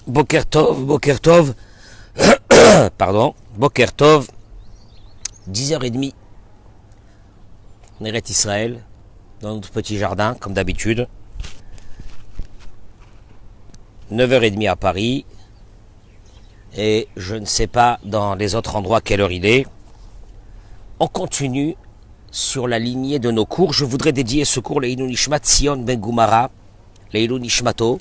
Boker Tov, pardon, Boker Tov, 10h30, on est Israël, dans notre petit jardin, comme d'habitude. 9h30 à Paris, et je ne sais pas dans les autres endroits quelle heure il est. On continue sur la lignée de nos cours. Je voudrais dédier ce cours Leilou Nishmat Sion Ben Goumara, Leilou Nishmato,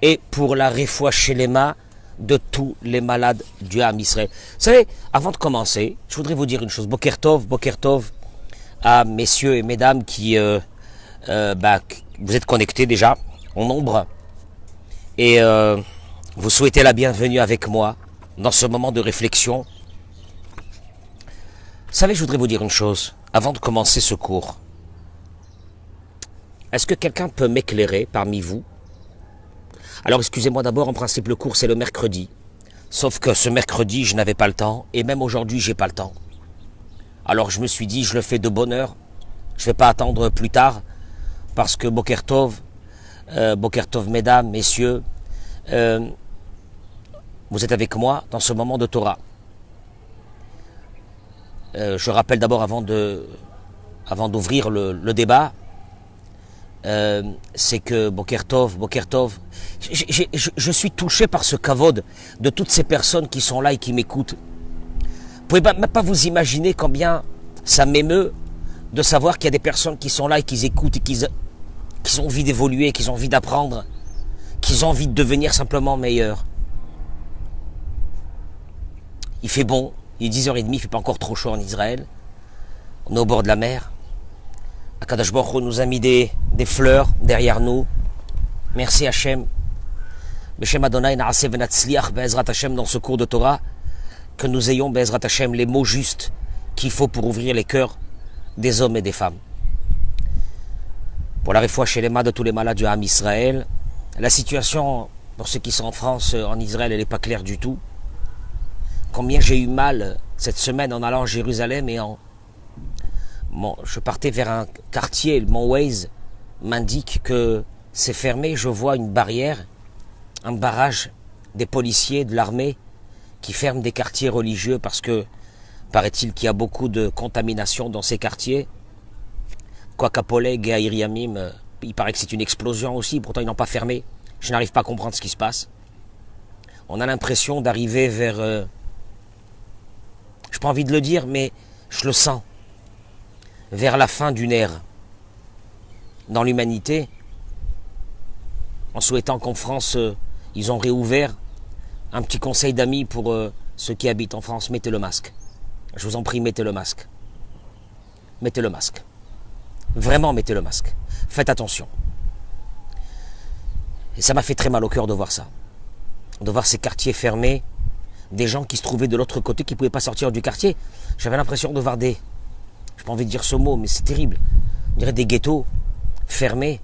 et pour la Refoua Shelema de tous les malades du Ham Israël. Vous savez, avant de commencer, je voudrais vous dire une chose. Boker Tov à messieurs et mesdames qui vous êtes connectés déjà en nombre et vous souhaitez la bienvenue avec moi dans ce moment de réflexion. Vous savez, je voudrais vous dire une chose avant de commencer ce cours. Est-ce que quelqu'un peut m'éclairer parmi vous? Alors excusez-moi d'abord, en principe le cours c'est le mercredi. Sauf que ce mercredi je n'avais pas le temps, et même aujourd'hui j'ai pas le temps. Alors je me suis dit, je le fais de bonne heure, je ne vais pas attendre plus tard, parce que Boker Tov mesdames, messieurs, vous êtes avec moi dans ce moment de Torah. Je rappelle d'abord avant d'ouvrir le débat, c'est que Boker Tov, je suis touché par ce kavod de toutes ces personnes qui sont là et qui m'écoutent. Vous pouvez même pas vous imaginer combien ça m'émeut de savoir qu'il y a des personnes qui sont là et qui écoutent et qui ont envie d'évoluer, qui ont envie d'apprendre, qui ont envie de devenir simplement meilleurs. Il fait bon, il est 10h30, il ne fait pas encore trop chaud en Israël. On est au bord de la mer. Akadosh Baruch Hu nous a mis des fleurs derrière nous. Merci Hachem. Beshem Adonai Naaseh Venatzliach Be'ezrat Hachem dans ce cours de Torah. Que nous ayons Be'ezrat Hachem les mots justes qu'il faut pour ouvrir les cœurs des hommes et des femmes. Pour la Refoua Shelema de tous les malades du Ham Israël, la situation pour ceux qui sont en France, en Israël, elle n'est pas claire du tout. Combien j'ai eu mal cette semaine en allant à Jérusalem et je partais vers un quartier, mon Waze m'indique que c'est fermé, je vois une barrière, un barrage des policiers de l'armée qui ferment des quartiers religieux parce que paraît-il qu'il y a beaucoup de contamination dans ces quartiers. Quoiqu'à Poleg et à Iriamim, il paraît que c'est une explosion aussi, pourtant ils n'ont pas fermé. Je n'arrive pas à comprendre ce qui se passe. On a l'impression d'arriver vers... je n'ai pas envie de le dire, mais je le sens. Vers la fin d'une ère dans l'humanité, en souhaitant qu'en France, ils ont réouvert. Un petit conseil d'amis pour ceux qui habitent en France, mettez le masque. Je vous en prie, mettez le masque. Mettez le masque. Vraiment, mettez le masque. Faites attention. Et ça m'a fait très mal au cœur de voir ça. De voir ces quartiers fermés, des gens qui se trouvaient de l'autre côté, qui ne pouvaient pas sortir du quartier. J'avais l'impression de voir je n'ai pas envie de dire ce mot, mais c'est terrible. On dirait des ghettos fermés.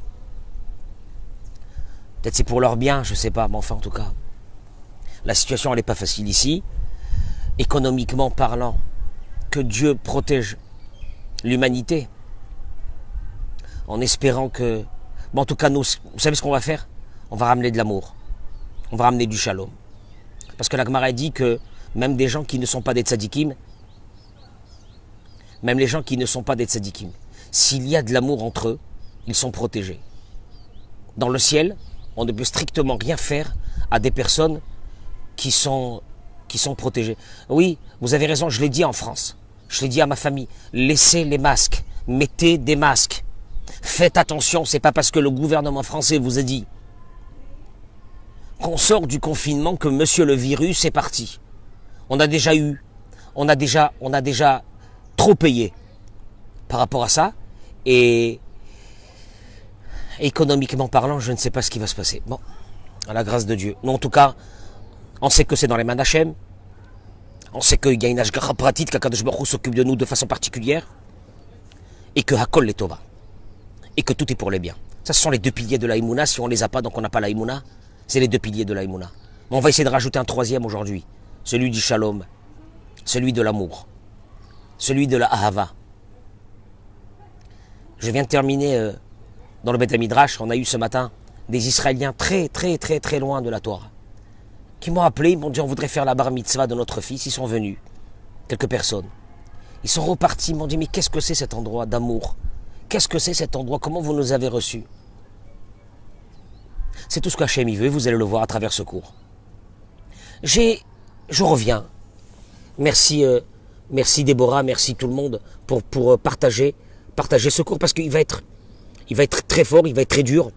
Peut-être c'est pour leur bien, je ne sais pas, mais enfin en tout cas. La situation elle n'est pas facile ici. Économiquement parlant, que Dieu protège l'humanité. En espérant que... Bon, en tout cas, nous, vous savez ce qu'on va faire? On va ramener de l'amour. On va ramener du shalom. Parce que la Gemara dit que même des gens qui ne sont pas des tzadikim, même les gens qui ne sont pas des tzadikim, s'il y a de l'amour entre eux, ils sont protégés. Dans le ciel, on ne peut strictement rien faire à des personnes qui sont protégées. Oui, vous avez raison, je l'ai dit en France. Je l'ai dit à ma famille. Laissez les masques. Mettez des masques. Faites attention, c'est pas parce que le gouvernement français vous a dit qu'on sort du confinement que monsieur le virus est parti. On a déjà trop payé par rapport à ça, et économiquement parlant, je ne sais pas ce qui va se passer. Bon, à la grâce de Dieu. Mais en tout cas, on sait que c'est dans les mains d'Hachem. On sait qu'il y a une Ashgacha Pratit, qu'Akadosh Baruch Hu s'occupe de nous de façon particulière, et que Hakol les Tova, et que tout est pour les biens. Ça, ce sont les deux piliers de la Emouna. Si on ne les a pas, donc on n'a pas la Emouna. C'est les deux piliers de la Emouna. Mais on va essayer de rajouter un troisième aujourd'hui. Celui du Shalom. Celui de l'amour. Celui de la Ahava. Je viens de terminer dans le Beth Midrash. On a eu ce matin des Israéliens très loin de la Torah. qui m'ont appelé, ils m'ont dit on voudrait faire la bar mitzvah de notre fils, ils sont venus, quelques personnes. Ils sont repartis, ils m'ont dit mais qu'est-ce que c'est cet endroit d'amour? Qu'est-ce que c'est cet endroit? Comment vous nous avez reçus? C'est tout ce qu'Hachem veut, vous allez le voir à travers ce cours. Je reviens. Merci, merci Déborah, merci tout le monde pour partager ce cours parce qu'il va être très fort, il va être très dur.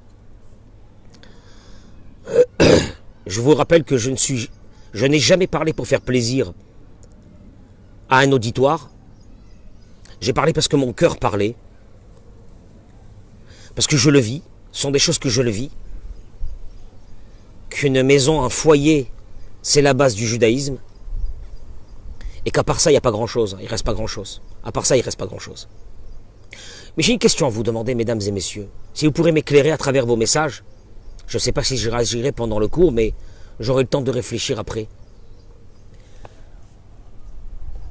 Je vous rappelle que je n'ai jamais parlé pour faire plaisir à un auditoire. J'ai parlé parce que mon cœur parlait. Parce que je le vis. Ce sont des choses que je le vis. Qu'une maison, un foyer, c'est la base du judaïsme. Et qu'à part ça, il n'y a pas grand-chose. Il ne reste pas grand-chose. À part ça, il ne reste pas grand-chose. Mais j'ai une question à vous demander, mesdames et messieurs. Si vous pourrez m'éclairer à travers vos messages, je ne sais pas si je réagirai pendant le cours, mais j'aurai le temps de réfléchir après.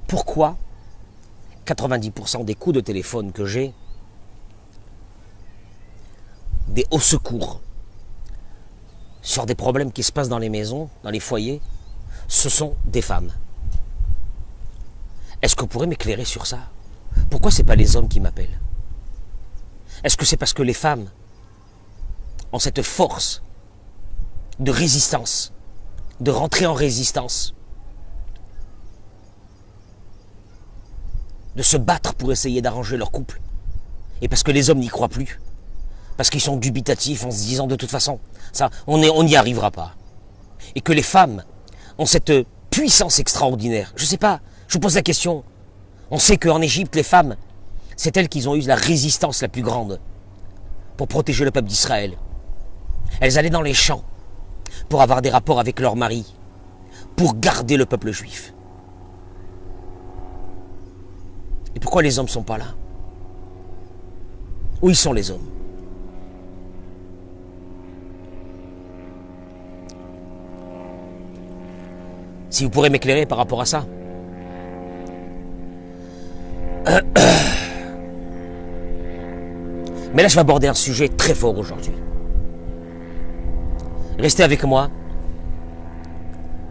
Pourquoi 90% des coups de téléphone que j'ai, des hauts secours, sur des problèmes qui se passent dans les maisons, dans les foyers, ce sont des femmes? Est-ce que vous pourrez m'éclairer sur ça? Pourquoi ce n'est pas les hommes qui m'appellent? Est-ce que c'est parce que les femmes ont cette force de résistance, de rentrer en résistance, de se battre pour essayer d'arranger leur couple, et parce que les hommes n'y croient plus, parce qu'ils sont dubitatifs en se disant de toute façon, ça, on n'y arrivera pas, et que les femmes ont cette puissance extraordinaire? Je ne sais pas, je vous pose la question. On sait qu'en Égypte, les femmes, c'est elles qui ont eu la résistance la plus grande pour protéger le peuple d'Israël. Elles allaient dans les champs pour avoir des rapports avec leurs maris, pour garder le peuple juif. Et pourquoi les hommes ne sont pas là? Où ils sont les hommes? Si vous pourrez m'éclairer par rapport à ça. Mais là, je vais aborder un sujet très fort aujourd'hui. Restez avec moi.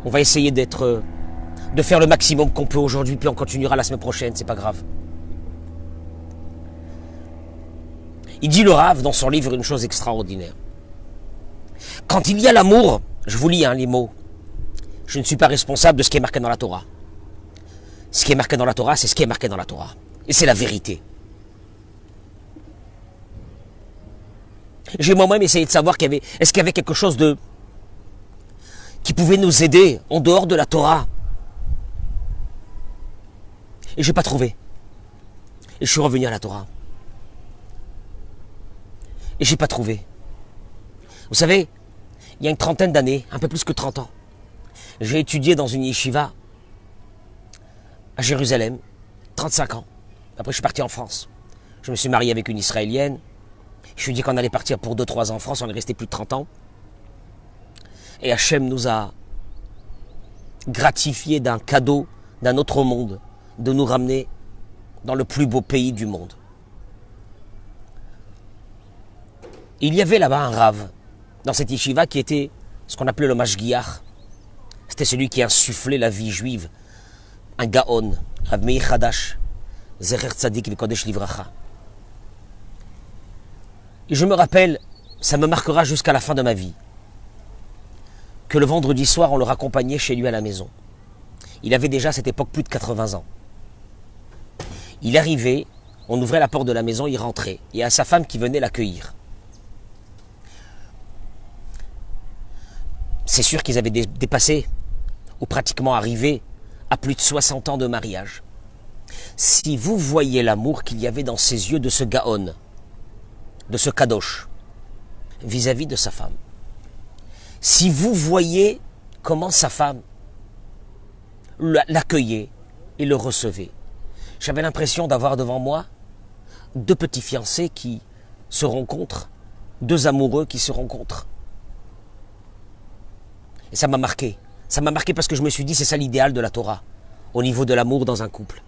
On va essayer de faire le maximum qu'on peut aujourd'hui, puis on continuera la semaine prochaine, c'est pas grave. Il dit le Rav dans son livre une chose extraordinaire. Quand il y a l'amour, je vous lis les mots, je ne suis pas responsable de ce qui est marqué dans la Torah. Ce qui est marqué dans la Torah, c'est ce qui est marqué dans la Torah. Et c'est la vérité. J'ai moi-même essayé de savoir est-ce qu'il y avait quelque chose qui pouvait nous aider en dehors de la Torah. Et je n'ai pas trouvé. Et je suis revenu à la Torah. Et je n'ai pas trouvé. Vous savez, il y a une trentaine d'années, un peu plus que 30 ans, j'ai étudié dans une yeshiva à Jérusalem, 35 ans. Après, je suis parti en France. Je me suis marié avec une Israélienne. Je lui ai dit qu'on allait partir pour 2-3 ans en France. On est resté plus de 30 ans. Et Hachem nous a gratifié d'un cadeau d'un autre monde, de nous ramener dans le plus beau pays du monde. Il y avait là-bas un rave, dans cette yeshiva, qui était ce qu'on appelait le mashgiach. C'était celui qui insufflait la vie juive. Un gaon, Rav Meir Hadash, Zecher Tzadik V'Kodesh Livracha. Et je me rappelle, ça me marquera jusqu'à la fin de ma vie, que le vendredi soir, on le raccompagnait chez lui à la maison. Il avait déjà à cette époque plus de 80 ans. Il arrivait, on ouvrait la porte de la maison, il rentrait. Et à sa femme qui venait l'accueillir. C'est sûr qu'ils avaient dépassé, ou pratiquement arrivé, à plus de 60 ans de mariage. Si vous voyez l'amour qu'il y avait dans ses yeux de ce gaon, de ce kadosh, vis-à-vis de sa femme, si vous voyez comment sa femme l'accueillait et le recevait, j'avais l'impression d'avoir devant moi deux petits fiancés qui se rencontrent, deux amoureux qui se rencontrent. Et ça m'a marqué. Ça m'a marqué parce que je me suis dit, c'est ça l'idéal de la Torah, au niveau de l'amour dans un couple.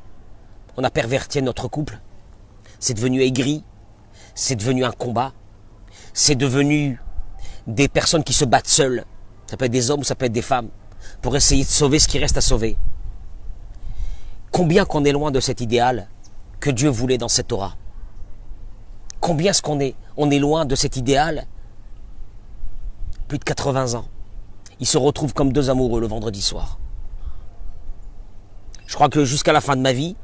On a perverti notre couple. C'est devenu aigri. C'est devenu un combat. C'est devenu des personnes qui se battent seules. Ça peut être des hommes ou ça peut être des femmes. pour essayer de sauver ce qui reste à sauver. Combien qu'on est loin de cet idéal que Dieu voulait dans cette Torah. Combien est-ce qu'on est? On est loin de cet idéal. Plus de 80 ans. Ils se retrouvent comme deux amoureux le vendredi soir. Je crois que jusqu'à la fin de ma vie,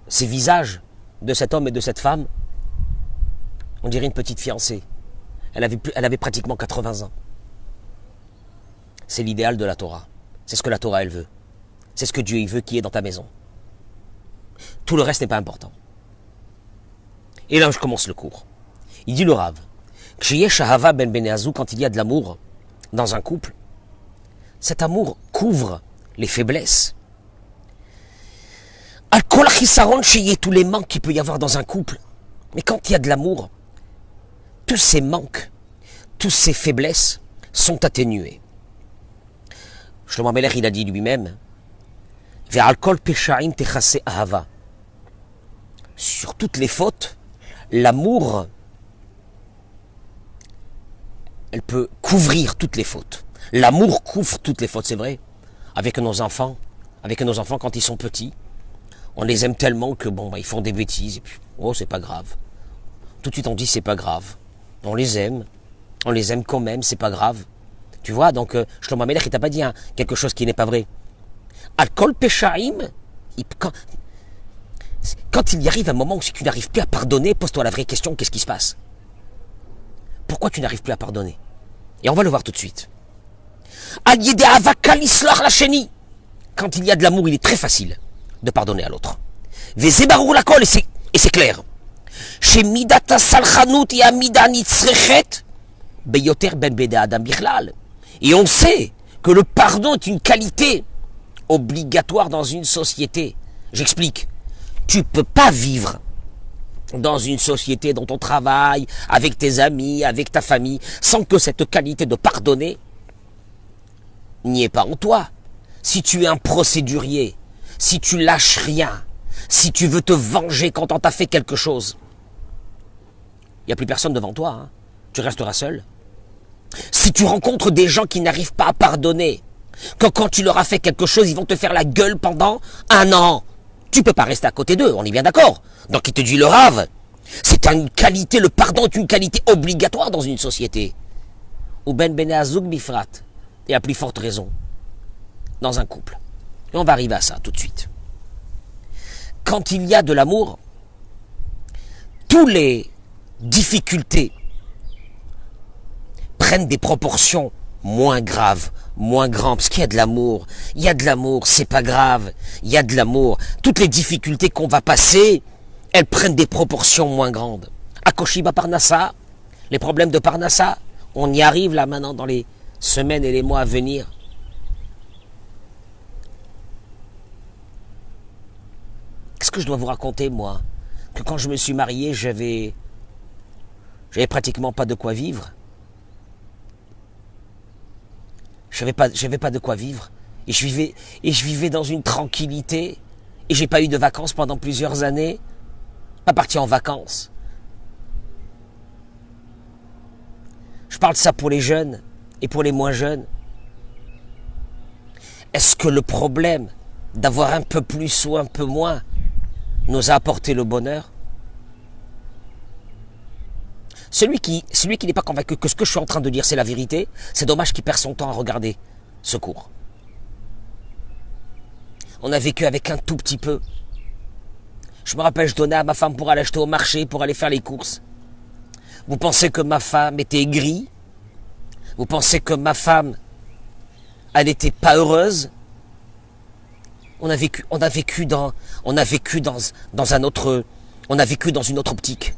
ces visages de cet homme et de cette femme, on dirait une petite fiancée. Elle avait pratiquement 80 ans. C'est l'idéal de la Torah. C'est ce que la Torah, elle veut. C'est ce que Dieu il veut qui est dans ta maison. Tout le reste n'est pas important. Et là, je commence le cours. Il dit le Rav, quand il y a de l'amour dans un couple, cet amour couvre les faiblesses. Tous les manques qu'il peut y avoir dans un couple. Mais quand il y a de l'amour, tous ces manques, toutes ces faiblesses sont atténuées. Shlomo Amelech, il a dit lui-même, sur toutes les fautes, l'amour, elle peut couvrir toutes les fautes. L'amour couvre toutes les fautes, c'est vrai. Avec nos enfants, quand ils sont petits, on les aime tellement que bon, ils font des bêtises et puis oh, c'est pas grave. Tout de suite on dit c'est pas grave. On les aime quand même, c'est pas grave. Tu vois, donc Shlomo Amelech, il t'a pas dit quelque chose qui n'est pas vrai. Al-Kol Peshaim, quand il y arrive un moment où si tu n'arrives plus à pardonner, pose-toi la vraie question, qu'est-ce qui se passe? Pourquoi tu n'arrives plus à pardonner? Et on va le voir tout de suite. Quand il y a de l'amour, il est très facile de pardonner à l'autre. Et c'est clair. Et on sait que le pardon est une qualité obligatoire dans une société. J'explique. Tu ne peux pas vivre dans une société dont on travaille, avec tes amis, avec ta famille, sans que cette qualité de pardonner n'y ait pas en toi. Si tu es un procédurier, si tu lâches rien, si tu veux te venger quand on t'a fait quelque chose, il n'y a plus personne devant toi, hein. Tu resteras seul. Si tu rencontres des gens qui n'arrivent pas à pardonner, que quand tu leur as fait quelque chose, ils vont te faire la gueule pendant 1 an, tu ne peux pas rester à côté d'eux, on est bien d'accord. Donc il te dit le Rav, c'est une qualité, le pardon est une qualité obligatoire dans une société. Ou ben beneazoug bifrat, et à plus forte raison, dans un couple. Et on va arriver à ça tout de suite. Quand il y a de l'amour, toutes les difficultés prennent des proportions moins graves, moins grandes, parce qu'il y a de l'amour. Il y a de l'amour, c'est pas grave. Il y a de l'amour. Toutes les difficultés qu'on va passer, elles prennent des proportions moins grandes. Akoshiba Parnassa, les problèmes de Parnassa, on y arrive là maintenant dans les semaines et les mois à venir. Qu'est-ce que je dois vous raconter, moi? Que quand je me suis marié, j'avais pratiquement pas de quoi vivre. J'avais pas de quoi vivre. Et je vivais dans une tranquillité. Et j'ai pas eu de vacances pendant plusieurs années. Pas parti en vacances. Je parle de ça pour les jeunes et pour les moins jeunes. Est-ce que le problème d'avoir un peu plus ou un peu moins nous a apporté le bonheur? Celui qui n'est pas convaincu que ce que je suis en train de dire c'est la vérité, c'est dommage qu'il perd son temps à regarder ce cours. On a vécu avec un tout petit peu. Je me rappelle, je donnais à ma femme pour aller acheter au marché, pour aller faire les courses. Vous pensez que ma femme était aigrie? Vous pensez que ma femme, elle n'était pas heureuse? On a vécu dans une autre optique.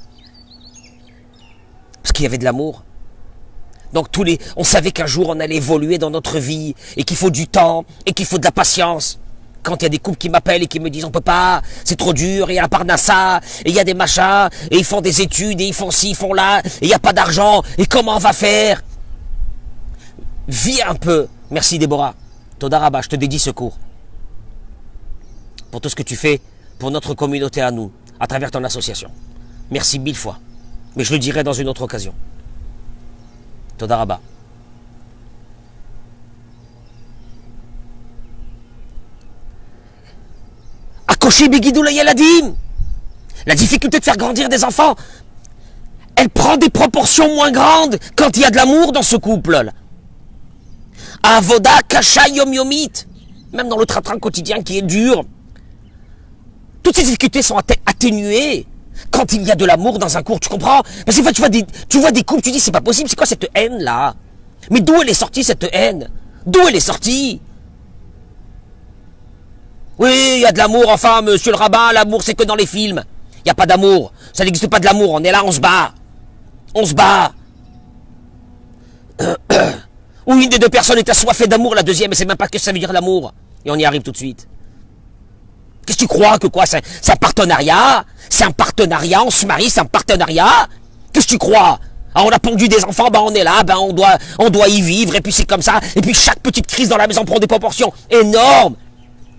Parce qu'il y avait de l'amour. Donc on savait qu'un jour on allait évoluer dans notre vie, et qu'il faut du temps, et qu'il faut de la patience. Quand il y a des couples qui m'appellent et qui me disent on peut pas, c'est trop dur, et il y a la Parnassa, et il y a des machins, et ils font des études, et ils font ci, ils font là, et il n'y a pas d'argent, et comment on va faire? Vis un peu. Merci Déborah. Toda Rabba, je te dédie ce cours. Pour tout ce que tu fais pour notre communauté à nous, à travers ton association. Merci 1000 fois. Mais je le dirai dans une autre occasion. Toda Rabba. Akoshi Bigidou Yeladim. La difficulté de faire grandir des enfants, elle prend des proportions moins grandes quand il y a de l'amour dans ce couple. Avoda Kasha Yom Yomit. Même dans le train-train quotidien qui est dur. Toutes ces difficultés sont atténuées quand il y a de l'amour dans un couple, tu comprends? Parce que tu vois des couples, tu dis c'est pas possible, c'est quoi cette haine là? Mais d'où elle est sortie cette haine? D'où elle est sortie? Oui, il y a de l'amour, enfin, monsieur le rabbin, l'amour c'est que dans les films. Il n'y a pas d'amour, ça n'existe pas de l'amour, on est là, on se bat. On se bat. Ou une des deux personnes est assoiffée d'amour, la deuxième, et c'est même pas ce que ça veut dire l'amour. Et on y arrive tout de suite. Qu'est-ce que tu crois que quoi? C'est un partenariat? C'est un partenariat, on se marie, c'est un partenariat? Qu'est-ce que tu crois? Ah, on a pondu des enfants, ben on est là, ben on doit y vivre, et puis c'est comme ça, et puis chaque petite crise dans la maison prend des proportions énormes,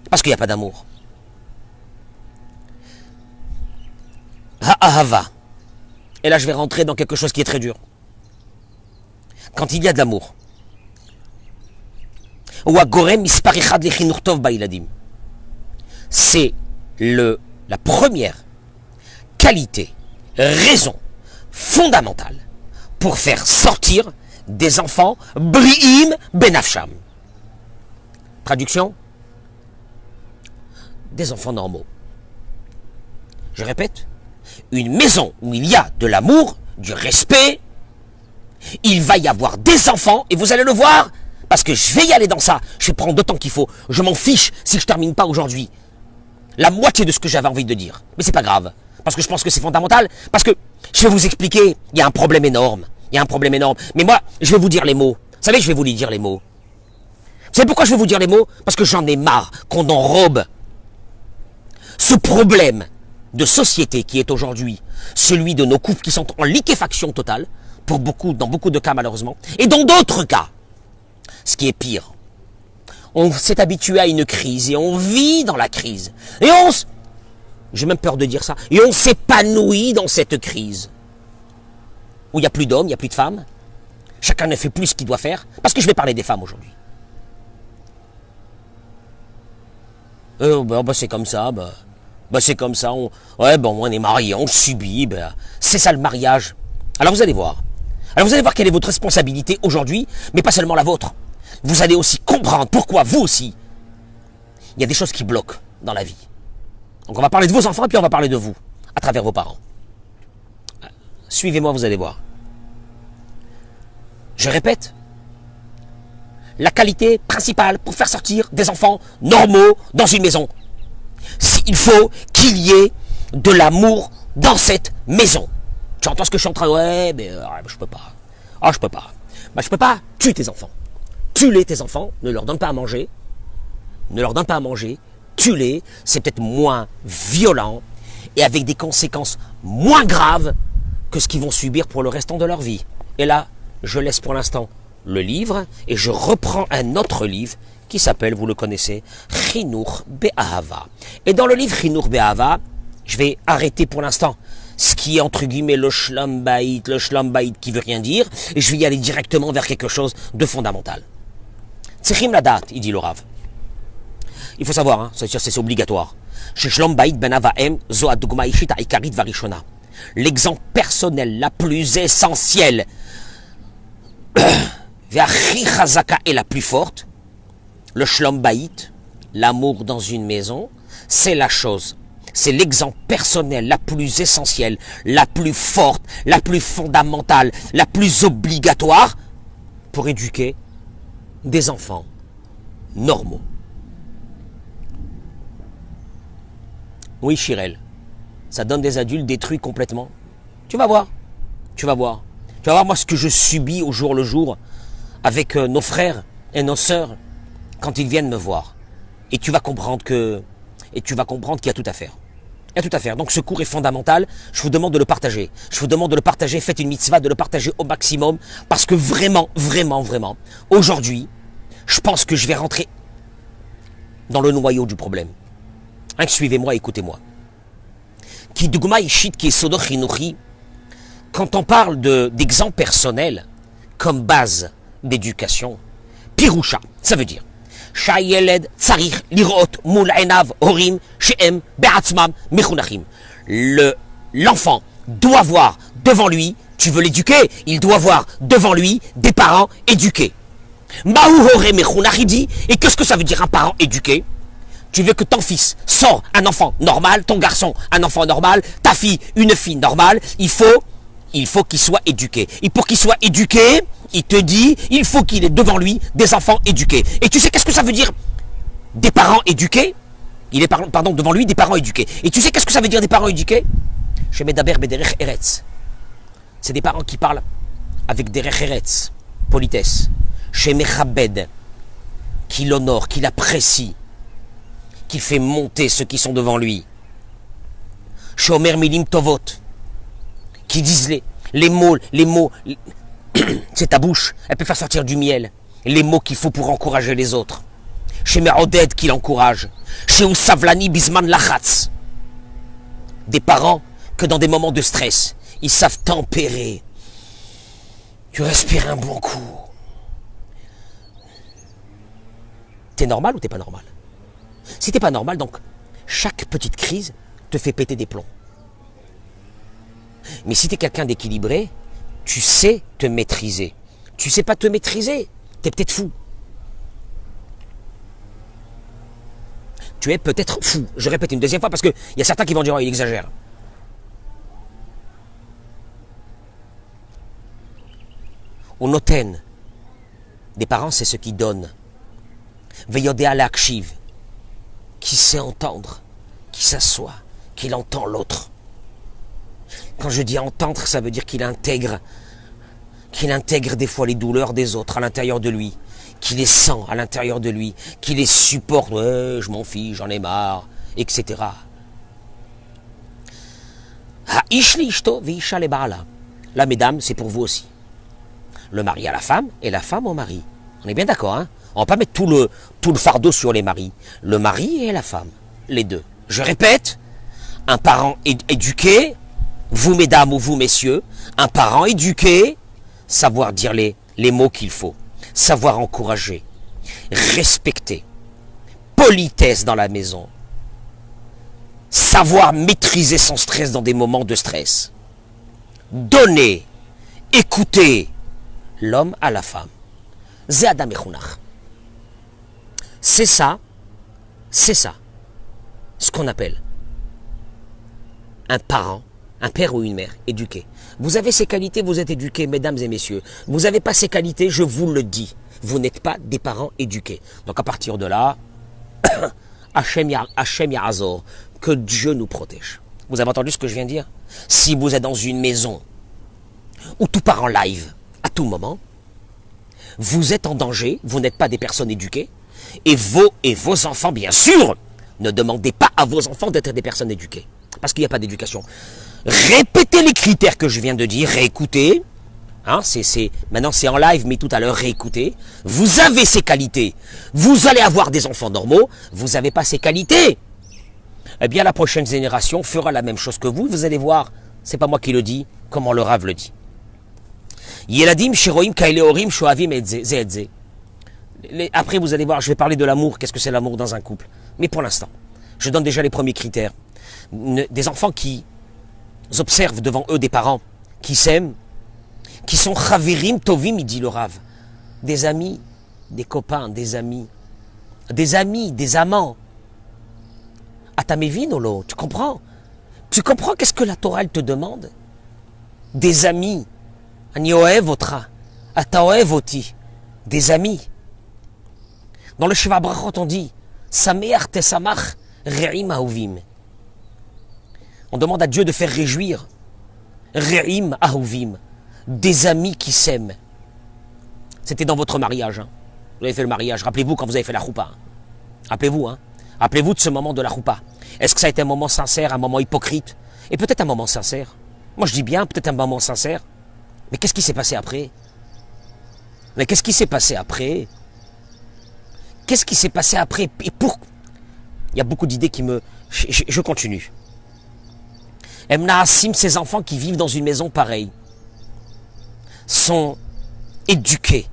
parce qu'il n'y a pas d'amour. Ha'ahava. Et là je vais rentrer dans quelque chose qui est très dur. Quand il y a de l'amour, c'est la première qualité, raison fondamentale pour faire sortir des enfants bri'im benafsham. Traduction, des enfants normaux. Je répète, une maison où il y a de l'amour, du respect, il va y avoir des enfants, et vous allez le voir, parce que je vais y aller dans ça, je vais prendre le temps qu'il faut, je m'en fiche si je ne termine pas aujourd'hui la moitié de ce que j'avais envie de dire. Mais c'est pas grave, parce que je pense que c'est fondamental, parce que je vais vous expliquer, il y a un problème énorme, mais moi, je vais vous dire les mots. Vous savez, je vais vous les dire les mots. Vous savez pourquoi je vais vous dire les mots? Parce que j'en ai marre qu'on enrobe ce problème de société qui est aujourd'hui celui de nos couples qui sont en liquéfaction totale, dans beaucoup de cas malheureusement, et dans d'autres cas, ce qui est pire, on s'est habitué à une crise et on vit dans la crise. Et j'ai même peur de dire ça, et on s'épanouit dans cette crise. Où il n'y a plus d'hommes, il n'y a plus de femmes. Chacun ne fait plus ce qu'il doit faire. Parce que je vais parler des femmes aujourd'hui. C'est comme ça, c'est comme ça. On est mariés, on subit. C'est ça le mariage. Alors vous allez voir. Quelle est votre responsabilité aujourd'hui, mais pas seulement la vôtre. Vous allez aussi comprendre pourquoi vous aussi, il y a des choses qui bloquent dans la vie. Donc on va parler de vos enfants et puis on va parler de vous, à travers vos parents. Suivez-moi, vous allez voir. Je répète, la qualité principale pour faire sortir des enfants normaux dans une maison, il faut qu'il y ait de l'amour dans cette maison. Tu entends ce que je suis en train de... Ouais, mais je peux pas. Je peux pas. Je peux pas. Tue tes enfants. Tue-les, tes enfants. Ne leur donne pas à manger. Tue-les. C'est peut-être moins violent et avec des conséquences moins graves que ce qu'ils vont subir pour le restant de leur vie. Et là, je laisse pour l'instant le livre et je reprends un autre livre qui s'appelle, vous le connaissez, Chinuch Be'ahava. Et dans le livre Chinuch Be'ahava, je vais arrêter pour l'instant ce qui est entre guillemets le Shlom Bayit qui veut rien dire, et je vais y aller directement vers quelque chose de fondamental. Tzrichim Ladat, il dit le Rav. Il faut savoir, hein, c'est obligatoire. Chez Shlom Bayit Ben Avaem, Zo Adugma Ishit Aikarit Varishona. L'exemple personnel la plus essentielle, Ve'achi Chazaka est la plus forte, le Shlom Bayit, l'amour dans une maison, c'est la chose. C'est l'exemple personnel la plus essentielle, la plus forte, la plus fondamentale, la plus obligatoire pour éduquer des enfants normaux. Oui, Chirel, ça donne des adultes détruits complètement. Tu vas voir moi ce que je subis au jour le jour avec nos frères et nos sœurs quand ils viennent me voir. Et tu vas comprendre qu'il y a tout à faire. Il y a tout à faire. Donc ce cours est fondamental. Je vous demande de le partager. Faites une mitzvah, de le partager au maximum. Parce que vraiment, aujourd'hui, je pense que je vais rentrer dans le noyau du problème. Suivez-moi, écoutez-moi. Quand on parle d'exemple personnel comme base d'éducation, Pirusha, ça veut dire שהילד צריך לראות מול עיניו הורים שהם בעצמם מחונכים. L'enfant doit voir devant lui, tu veux l'éduquer, il doit voir devant lui des parents éduqués. Mahu hore mechunach, il dit, et qu'est-ce que ça veut dire un parent éduqué? Tu veux que ton fils soit un enfant normal, ton garçon un enfant normal, ta fille une fille normale, il faut qu'il soit éduqué. Et pour qu'il soit éduqué, il te dit, il faut qu'il ait devant lui des enfants éduqués. Et tu sais qu'est-ce que ça veut dire des parents éduqués? Il est pardon, devant lui des parents éduqués. Et tu sais qu'est-ce que ça veut dire des parents éduqués? Chez Medaber Bederech Eretz. C'est des parents qui parlent avec Derech Eretz, politesse. Chez Mechabed, qui l'honore, qui l'apprécie, qui fait monter ceux qui sont devant lui. Chez Omer Milim Tovot, qui disent les mots, c'est ta bouche, elle peut faire sortir du miel, les mots qu'il faut pour encourager les autres. Chez Meroded qui l'encourage, chez Oussavlani Bisman Lachatz, des parents que dans des moments de stress, ils savent tempérer. Tu respires un bon coup. T'es normal ou t'es pas normal? Si t'es pas normal, donc chaque petite crise te fait péter des plombs. Mais si tu es quelqu'un d'équilibré, tu sais te maîtriser. Tu sais pas te maîtriser, tu es peut-être fou. Tu es peut-être fou. Je répète une deuxième fois parce qu'il y a certains qui vont dire, oh, il exagère. On noten. Des parents, c'est ceux qui donnent. Veyodé à l'akshiv. Qui sait entendre, qui s'assoit, qu'il entend l'autre. Quand je dis entendre, ça veut dire qu'il intègre des fois les douleurs des autres à l'intérieur de lui, qu'il les sent à l'intérieur de lui, qu'il les supporte, ouais, je m'en fiche, j'en ai marre, etc. Là, mesdames, c'est pour vous aussi. Le mari à la femme et la femme au mari. On est bien d'accord, hein? On ne va pas mettre tout le fardeau sur les maris. Le mari et la femme, les deux. Je répète, un parent éduqué, vous mesdames ou vous messieurs, un parent éduqué, savoir dire les mots qu'il faut, savoir encourager, respecter, politesse dans la maison, savoir maîtriser son stress dans des moments de stress, donner, écouter l'homme à la femme. Ze Adam Mechunach. C'est ça, ce qu'on appelle un parent, un père ou une mère éduqué. Vous avez ces qualités, vous êtes éduqués, mesdames et messieurs. Vous n'avez pas ces qualités, je vous le dis. Vous n'êtes pas des parents éduqués. Donc à partir de là, Hachem Ya'azor, que Dieu nous protège. Vous avez entendu ce que je viens de dire? Si vous êtes dans une maison où tout part en live, à tout moment, vous êtes en danger, vous n'êtes pas des personnes éduquées, et vos enfants, bien sûr, ne demandez pas à vos enfants d'être des personnes éduquées. Parce qu'il n'y a pas d'éducation. Répétez les critères que je viens de dire, réécoutez. Hein, maintenant c'est en live, mais tout à l'heure, réécoutez. Vous avez ces qualités. Vous allez avoir des enfants normaux. Vous n'avez pas ces qualités. Eh bien, la prochaine génération fera la même chose que vous. Vous allez voir, c'est pas moi qui le dis, comment le Rav le dit. Yeladim shiroim kaeleorim shoavim etze. Après, vous allez voir, je vais parler de l'amour. Qu'est-ce que c'est l'amour dans un couple? Mais pour l'instant, je donne déjà les premiers critères. Des enfants qui observent devant eux des parents qui s'aiment, qui sont chavirim tovim, il dit le Rav. Des amis, des copains, des amis, des amants. Atamevinolo, tu comprends? Tu comprends qu'est-ce que la Torah elle te demande? Des amis. Ani oev otra, ata oev oti. Des amis. Dans le Sheva Brachot, on dit Sameach tesamach re'im ahuvim. On demande à Dieu de faire réjouir re'im ahuvim, des amis qui s'aiment. C'était dans votre mariage. Hein. Vous avez fait le mariage. Rappelez-vous quand vous avez fait la choupa. Hein. Rappelez-vous, hein. Rappelez-vous de ce moment de la choupa. Est-ce que ça a été un moment sincère, un moment hypocrite? Et peut-être un moment sincère. Moi je dis bien, peut-être un moment sincère. Mais qu'est-ce qui s'est passé après? Mais qu'est-ce qui s'est passé après? Qu'est-ce qui s'est passé après? Et pour... Il y a beaucoup d'idées qui me... Je continue. Emna Hassim, ces enfants qui vivent dans une maison pareille, sont éduqués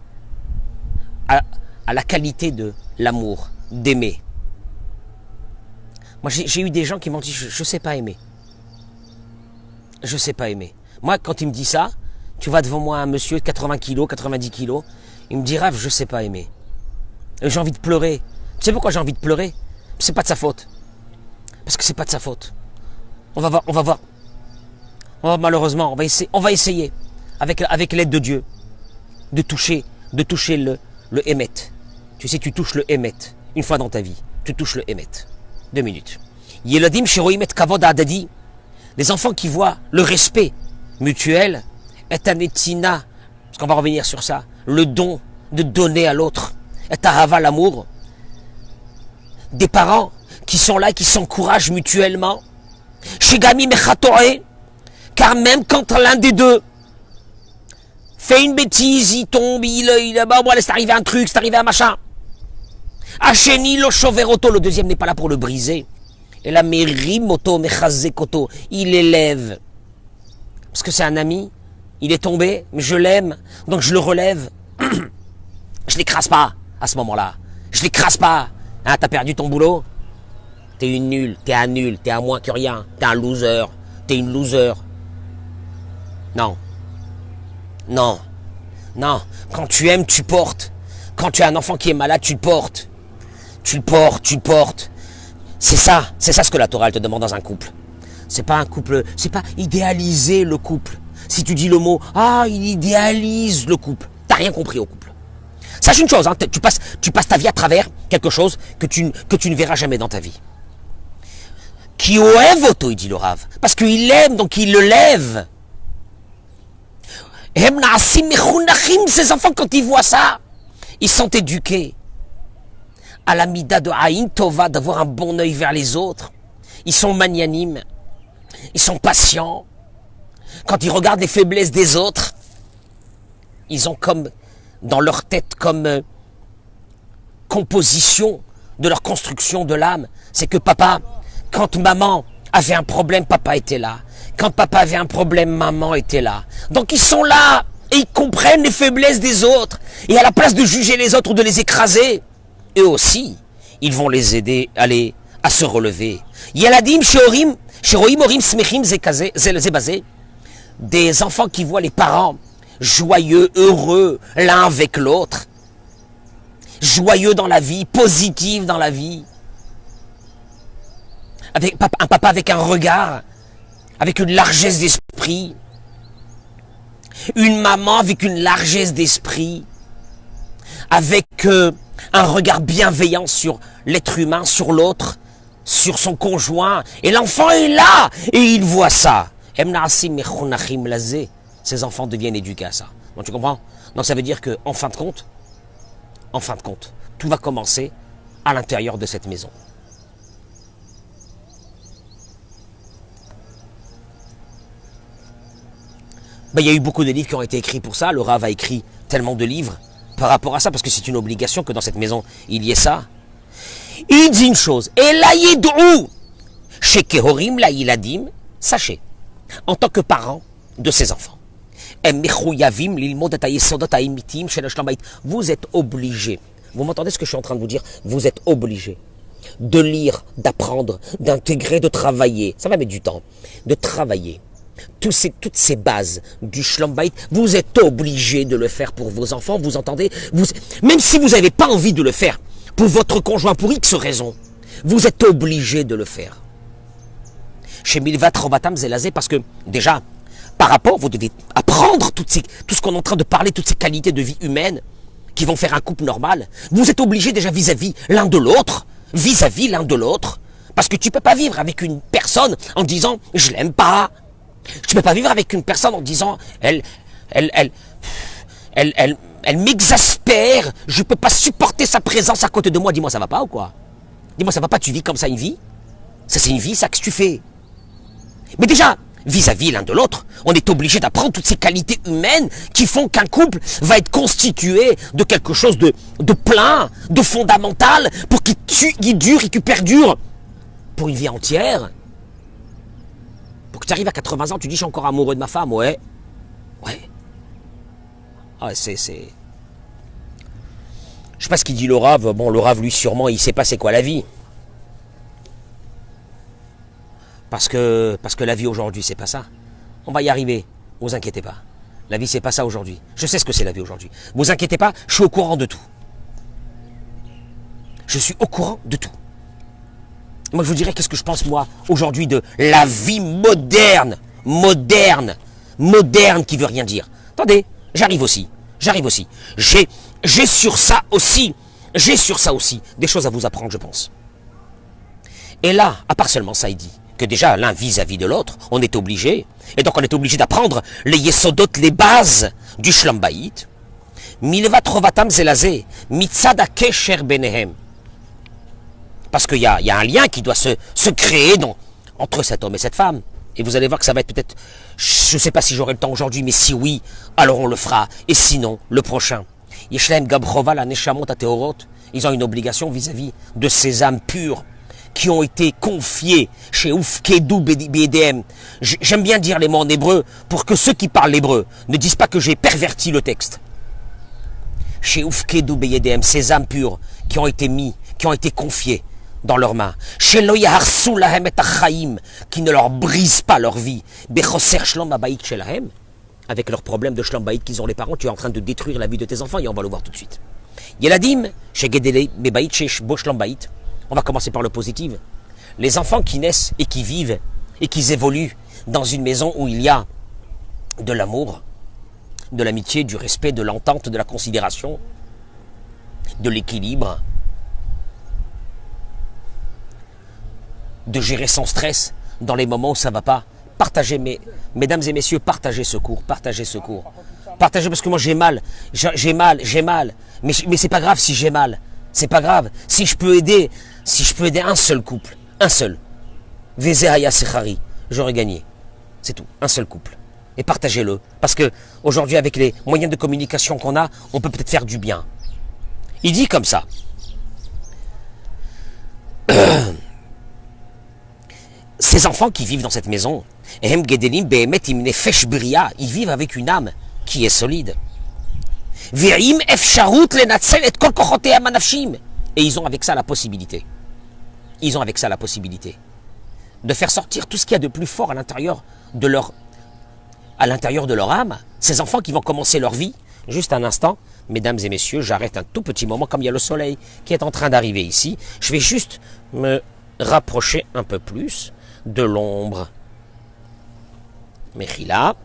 à la qualité de l'amour, d'aimer. Moi, j'ai eu des gens qui m'ont dit, je ne sais pas aimer. Je ne sais pas aimer. Moi, quand il me dit ça, tu vas devant moi un monsieur de 80 kilos, 90 kilos, il me dit, Rav, je ne sais pas aimer. J'ai envie de pleurer. Tu sais pourquoi j'ai envie de pleurer? C'est pas de sa faute. Parce que c'est pas de sa faute. On va voir. Malheureusement, on va essayer, avec l'aide de Dieu, de toucher le Hémet. Tu sais, tu touches le Hémet, une fois dans ta vie. Tu touches le Hémet. 2 minutes. Yeladim sheroim et kavod adadi. Les enfants qui voient le respect mutuel, et anetina, parce qu'on va revenir sur ça, le don de donner à l'autre, et ahava, l'amour. Des parents qui sont là, qui s'encouragent mutuellement. Shegami mechatoe, car même quand l'un des deux fait une bêtise, il tombe, bon, c'est arrivé un truc, c'est arrivé un machin. Hacheni lo shoveroto, le deuxième n'est pas là pour le briser. Et la merimoto mechazekoto, il l'élève. Parce que c'est un ami, il est tombé, mais je l'aime, donc je le relève. Je l'écrase pas à ce moment-là. Je l'écrase pas. Hein, t'as perdu ton boulot? T'es une nulle, t'es un nul, t'es un moins que rien, t'es un loser, t'es une loser. Non. Non. Non. Quand tu aimes, tu portes. Quand tu as un enfant qui est malade, tu le portes. Tu le portes. C'est ça ce que la Torah elle te demande dans un couple. C'est pas un couple, c'est pas idéaliser le couple. Si tu dis le mot, il idéalise le couple. T'as rien compris au couple. Sache une chose, hein, tu passes ta vie à travers quelque chose que tu ne verras jamais dans ta vie. Qui oev auto, il dit le Rav. Parce qu'il aime, donc il le lève. Ces enfants, quand ils voient ça, ils sont éduqués à la mida de Aïn Tova, d'avoir un bon œil vers les autres. Ils sont magnanimes. Ils sont patients. Quand ils regardent les faiblesses des autres, ils ont comme, dans leur tête, comme composition de leur construction de l'âme. C'est que papa, quand maman avait un problème, papa était là. Quand papa avait un problème, maman était là. Donc ils sont là et ils comprennent les faiblesses des autres. Et à la place de juger les autres ou de les écraser, eux aussi, ils vont les aider à se relever. Yeladim sheroim orim smechim zebazé. Des enfants qui voient les parents joyeux, heureux, l'un avec l'autre. Joyeux dans la vie, positif dans la vie. Avec un papa avec un regard, avec une largesse d'esprit. Une maman avec une largesse d'esprit. Avec un regard bienveillant sur l'être humain, sur l'autre, sur son conjoint. Et l'enfant est là et il voit ça. Ces enfants deviennent éduqués à ça. Donc tu comprends? Donc ça veut dire qu'en fin de compte, tout va commencer à l'intérieur de cette maison. Il y a eu beaucoup de livres qui ont été écrits pour ça. Le Rav a écrit tellement de livres par rapport à ça, parce que c'est une obligation que dans cette maison, il y ait ça. Il dit une chose. Et la yid'ou, chez Kehorim la yiladim, sachez, en tant que parent de ces enfants, vous êtes obligés, vous m'entendez ce que je suis en train de vous dire? Vous êtes obligés de lire, d'apprendre, d'intégrer, de travailler. Ça va mettre du temps. De travailler. Toutes ces bases du Shlom Bayit, vous êtes obligés de le faire pour vos enfants, vous entendez? Même si vous n'avez pas envie de le faire pour votre conjoint, pour X raison, vous êtes obligés de le faire. Chez Milvat Robatam Zelazé, parce que déjà, par rapport, vous devez apprendre tout ce qu'on est en train de parler, toutes ces qualités de vie humaine qui vont faire un couple normal. Vous êtes obligés déjà vis-à-vis l'un de l'autre, parce que tu ne peux pas vivre avec une personne en disant « je l'aime pas ». Tu ne peux pas vivre avec une personne en disant elle m'exaspère, je ne peux pas supporter sa présence à côté de moi. Dis-moi, ça va pas ou quoi? Dis-moi, ça va pas, tu vis comme ça une vie? Ça, c'est une vie, ça que tu fais. Mais déjà, vis-à-vis l'un de l'autre, on est obligé d'apprendre toutes ces qualités humaines qui font qu'un couple va être constitué de quelque chose de plein, de fondamental, pour qu'il dure et qu'il perdure pour une vie entière. Pour que tu arrives à 80 ans, tu dis je suis encore amoureux de ma femme, ouais. Ouais. Ah, Je sais pas ce qu'il dit le Rav. Bon, le Rav, lui, sûrement, il sait pas c'est quoi la vie. Parce que la vie aujourd'hui, c'est pas ça. On va y arriver. Vous inquiétez pas. La vie, c'est pas ça aujourd'hui. Je sais ce que c'est la vie aujourd'hui. Vous inquiétez pas, je suis au courant de tout. Je suis au courant de tout. Moi, je vous dirais qu'est-ce que je pense, moi, aujourd'hui, de la vie moderne. Moderne qui veut rien dire. Attendez, j'arrive aussi. J'ai sur ça aussi des choses à vous apprendre, je pense. Et là, à part seulement ça, il dit que déjà, l'un vis-à-vis de l'autre, on est obligé, et donc on est obligé d'apprendre les yesodot, les bases du Shlom Bayit. Milvat rovatam zelazé, mitzad kesher benehem. Parce qu'il y a un lien qui doit se créer entre cet homme et cette femme. Et vous allez voir que ça va être peut-être, je ne sais pas si j'aurai le temps aujourd'hui, mais si oui, alors on le fera. Et sinon, le prochain. Yeshlem Gabrova, la Neshamot Ateorot, ils ont une obligation vis-à-vis de ces âmes pures qui ont été confiées chez Ufkedu BDM. J'aime bien dire les mots en hébreu pour que ceux qui parlent l'hébreu ne disent pas que j'ai perverti le texte. Chez Ufkedu BDM, ces âmes pures qui ont été confiées dans leurs mains. Chez Loyaharsu Lahem et Achaim, qui ne leur brisent pas leur vie. Bechoser Shlom Abayit Shelahem, avec leurs problèmes de Shlom Bayit qu'ils ont les parents, tu es en train de détruire la vie de tes enfants et on va le voir tout de suite. Yeladim, chez Gedele Bebayit, chez Shlom Bayit. On va commencer par le positif. Les enfants qui naissent et qui vivent et qui évoluent dans une maison où il y a de l'amour, de l'amitié, du respect, de l'entente, de la considération, de l'équilibre, de gérer son stress dans les moments où ça ne va pas. Partagez, mesdames et messieurs, partagez ce cours. Partagez parce que moi j'ai mal. Mais c'est pas grave si j'ai mal. C'est pas grave. Si je peux aider un seul couple, un seul, Vezehaya Sechari, j'aurais gagné. C'est tout, un seul couple. Et partagez-le. Parce que aujourd'hui, avec les moyens de communication qu'on a, on peut peut-être faire du bien. Il dit comme ça. Ces enfants qui vivent dans cette maison, ils vivent avec une âme qui est solide. Et ils ont avec ça la possibilité. De faire sortir tout ce qu'il y a de plus fort à l'intérieur de leur âme. Ces enfants qui vont commencer leur vie. Juste un instant, mesdames et messieurs, j'arrête un tout petit moment, comme il y a le soleil qui est en train d'arriver ici. Je vais juste me rapprocher un peu plus de l'ombre. Mechila,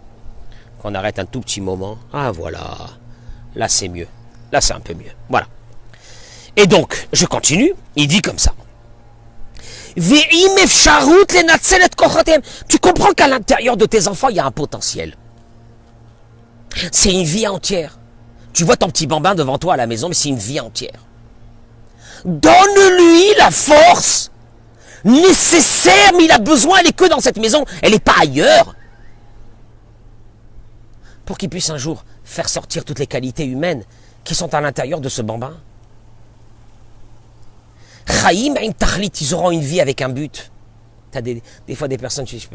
qu'on arrête un tout petit moment. Ah voilà, là c'est mieux. Là c'est un peu mieux. Voilà. Et donc, je continue, il dit comme ça. Tu comprends qu'à l'intérieur de tes enfants, il y a un potentiel. C'est une vie entière. Tu vois ton petit bambin devant toi à la maison, mais c'est une vie entière. Donne-lui la force nécessaire, mais il a besoin, elle est que dans cette maison, elle n'est pas ailleurs. Pour qu'il puisse un jour faire sortir toutes les qualités humaines qui sont à l'intérieur de ce bambin. Chaim a une tahlit, ils auront une vie avec un but. Tu as des fois des personnes, tu dis,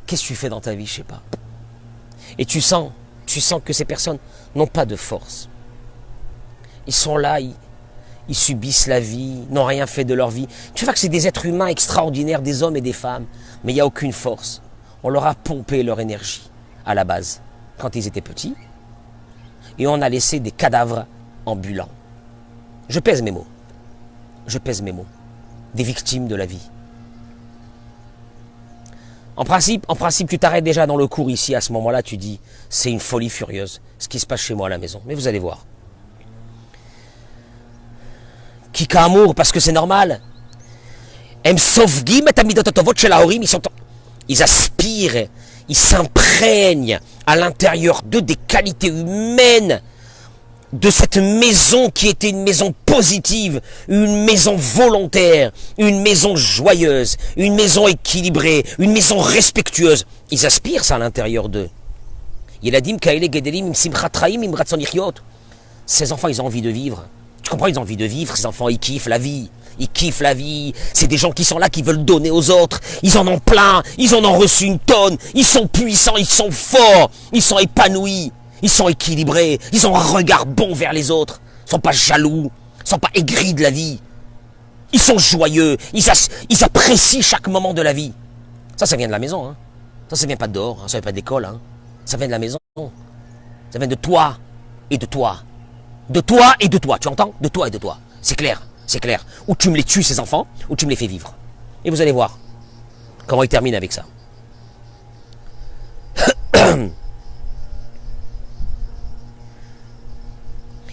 qu'est-ce que tu fais dans ta vie, je sais pas. Et tu sens que ces personnes n'ont pas de force. Ils sont là, ils subissent la vie, n'ont rien fait de leur vie. Tu vois que c'est des êtres humains extraordinaires, des hommes et des femmes, mais il n'y a aucune force. On leur a pompé leur énergie à la base, quand ils étaient petits, et on a laissé des cadavres ambulants. Je pèse mes mots. Des victimes de la vie. En principe, tu t'arrêtes déjà dans le cours ici, à ce moment-là, tu dis, c'est une folie furieuse, ce qui se passe chez moi à la maison. Mais vous allez voir. Kika amour, parce que c'est normal. Ils aspirent, ils s'imprègnent à l'intérieur d'eux des qualités humaines de cette maison qui était une maison positive, une maison volontaire, une maison joyeuse, une maison équilibrée, une maison respectueuse. Ils aspirent ça à l'intérieur d'eux. Ces enfants, ils ont envie de vivre. Tu comprends, ils ont envie de vivre, ces enfants, ils kiffent la vie. C'est des gens qui sont là, qui veulent donner aux autres. Ils en ont plein, ils en ont reçu une tonne. Ils sont puissants, ils sont forts, ils sont épanouis. Ils sont équilibrés, ils ont un regard bon vers les autres, ils ne sont pas jaloux, Ils ne sont pas aigris de la vie. Ils sont joyeux. Ils apprécient chaque moment de la vie. Ça vient de la maison. Hein. Ça vient pas de dehors. Hein. Ça vient pas d'école. Hein. Ça vient de la maison. Ça vient de toi et de toi. De toi et de toi. Tu entends? De toi et de toi. C'est clair. C'est clair. Ou tu me les tues, ces enfants, ou tu me les fais vivre. Et vous allez voir comment il termine avec ça.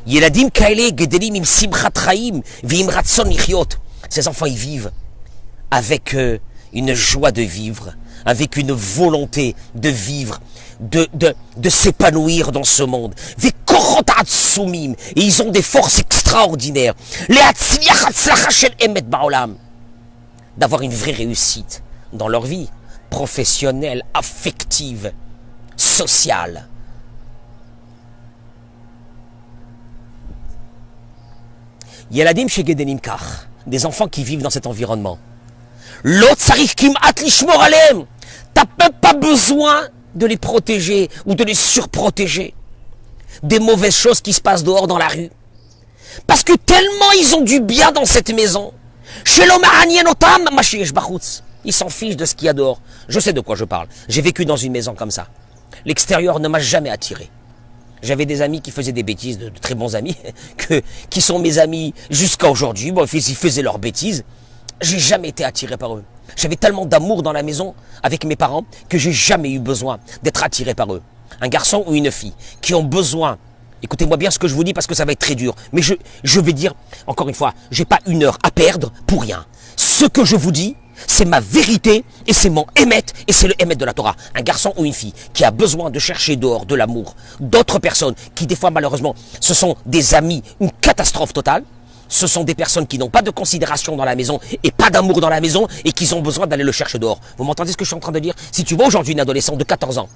Yeladim kaele gedelim im simchat chaim v'im ratzon lichiot. Ces enfants, ils vivent avec une joie de vivre, avec une volonté de vivre, de s'épanouir dans ce monde. Et ils ont des forces extraordinaires. D'avoir une vraie réussite dans leur vie, professionnelle, affective, sociale. Yeladim shegedelim kach. Des enfants qui vivent dans cet environnement. L'autre s'arrive qui m'atlishmor alem. T'as même pas besoin de les protéger ou de les surprotéger des mauvaises choses qui se passent dehors dans la rue. Parce que tellement ils ont du bien dans cette maison. Ils s'en fichent de ce qu'il y a dehors. Je sais de quoi je parle. J'ai vécu dans une maison comme ça. L'extérieur ne m'a jamais attiré. J'avais des amis qui faisaient des bêtises, de très bons amis, qui sont mes amis jusqu'à aujourd'hui. Bon, ils faisaient leurs bêtises. J'ai jamais été attiré par eux. J'avais tellement d'amour dans la maison avec mes parents que j'ai jamais eu besoin d'être attiré par eux. Un garçon ou une fille qui ont besoin, écoutez-moi bien ce que je vous dis parce que ça va être très dur, mais je vais dire, encore une fois, j'ai pas une heure à perdre pour rien. Ce que je vous dis, c'est ma vérité et c'est mon émet et c'est le émet de la Torah. Un garçon ou une fille qui a besoin de chercher dehors de l'amour d'autres personnes qui des fois malheureusement ce sont des amis, une catastrophe totale. Ce sont des personnes qui n'ont pas de considération dans la maison et pas d'amour dans la maison et qui ont besoin d'aller le chercher dehors. Vous m'entendez ce que je suis en train de dire? Si tu vois aujourd'hui une adolescente de 14 ans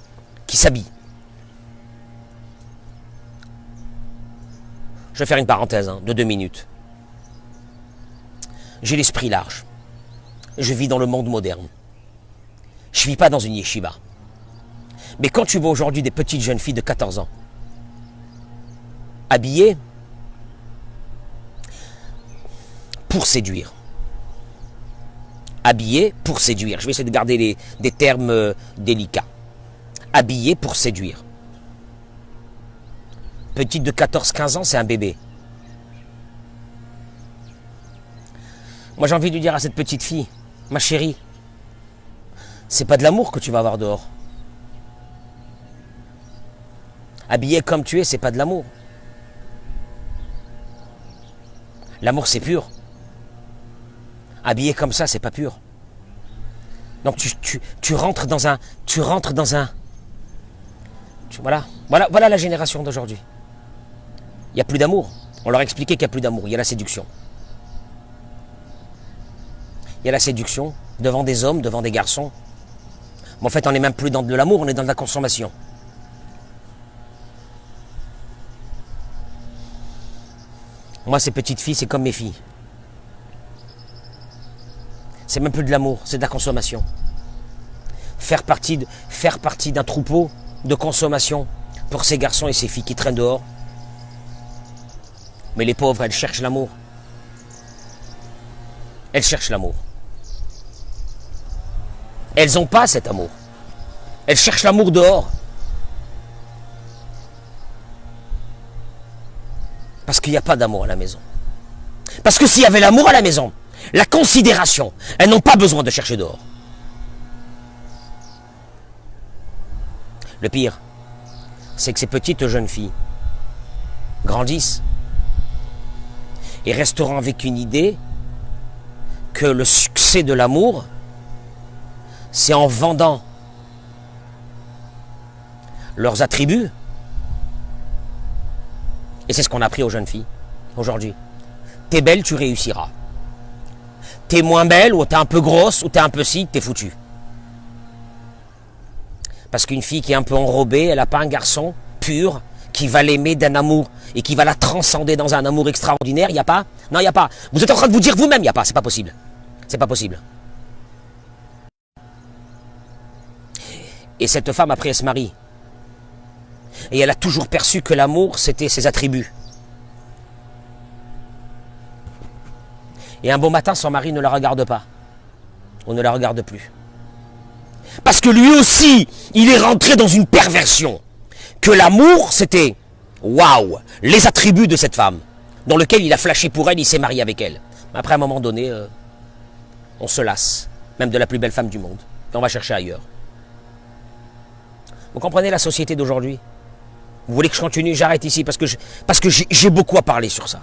qui s'habille, je vais faire une parenthèse de 2 minutes. J'ai l'esprit large. Je vis dans le monde moderne. Je ne vis pas dans une yeshiva. Mais quand tu vois aujourd'hui des petites jeunes filles de 14 ans, habillées pour séduire. Habillées pour séduire. Je vais essayer de garder des termes délicats. Habillées pour séduire. Petite de 14-15 ans, c'est un bébé. Moi, j'ai envie de dire à cette petite fille, ma chérie, c'est pas de l'amour que tu vas avoir dehors. Habillé comme tu es, c'est pas de l'amour. L'amour, c'est pur. Habillé comme ça, c'est pas pur. Donc tu rentres dans un... Voilà la génération d'aujourd'hui. Il n'y a plus d'amour. On leur a expliqué qu'il n'y a plus d'amour. Il y a la séduction. Il y a la séduction devant des hommes, devant des garçons. Mais en fait, on n'est même plus dans de l'amour, on est dans de la consommation. Moi, ces petites filles, c'est comme mes filles. C'est même plus de l'amour, c'est de la consommation. Faire partie d'un troupeau de consommation pour ces garçons et ces filles qui traînent dehors. Mais les pauvres, elles cherchent l'amour. Elles cherchent l'amour. Elles n'ont pas cet amour. Elles cherchent l'amour dehors. Parce qu'il n'y a pas d'amour à la maison. Parce que s'il y avait l'amour à la maison, la considération, elles n'ont pas besoin de chercher dehors. Le pire, c'est que ces petites jeunes filles grandissent et resteront avec une idée que le succès de l'amour, c'est en vendant leurs attributs. Et c'est ce qu'on a appris aux jeunes filles aujourd'hui. T'es belle, tu réussiras. T'es moins belle, ou t'es un peu grosse, ou t'es un peu si, t'es foutu. Parce qu'une fille qui est un peu enrobée, elle n'a pas un garçon pur qui va l'aimer d'un amour et qui va la transcender dans un amour extraordinaire. Il n'y a pas? Non, il n'y a pas. Vous êtes en train de vous dire vous-même, il n'y a pas. C'est pas possible. C'est pas possible. Et cette femme, après, elle se marie. Et elle a toujours perçu que l'amour, c'était ses attributs. Et un beau matin, son mari ne la regarde pas. On ne la regarde plus. Parce que lui aussi, il est rentré dans une perversion. Que l'amour, c'était, waouh, les attributs de cette femme, dans lequel il a flashé pour elle, il s'est marié avec elle. Mais après, à un moment donné, on se lasse, même de la plus belle femme du monde. Et on va chercher ailleurs. Vous comprenez la société d'aujourd'hui? Vous voulez que je continue? J'arrête ici parce que j'ai beaucoup à parler sur ça.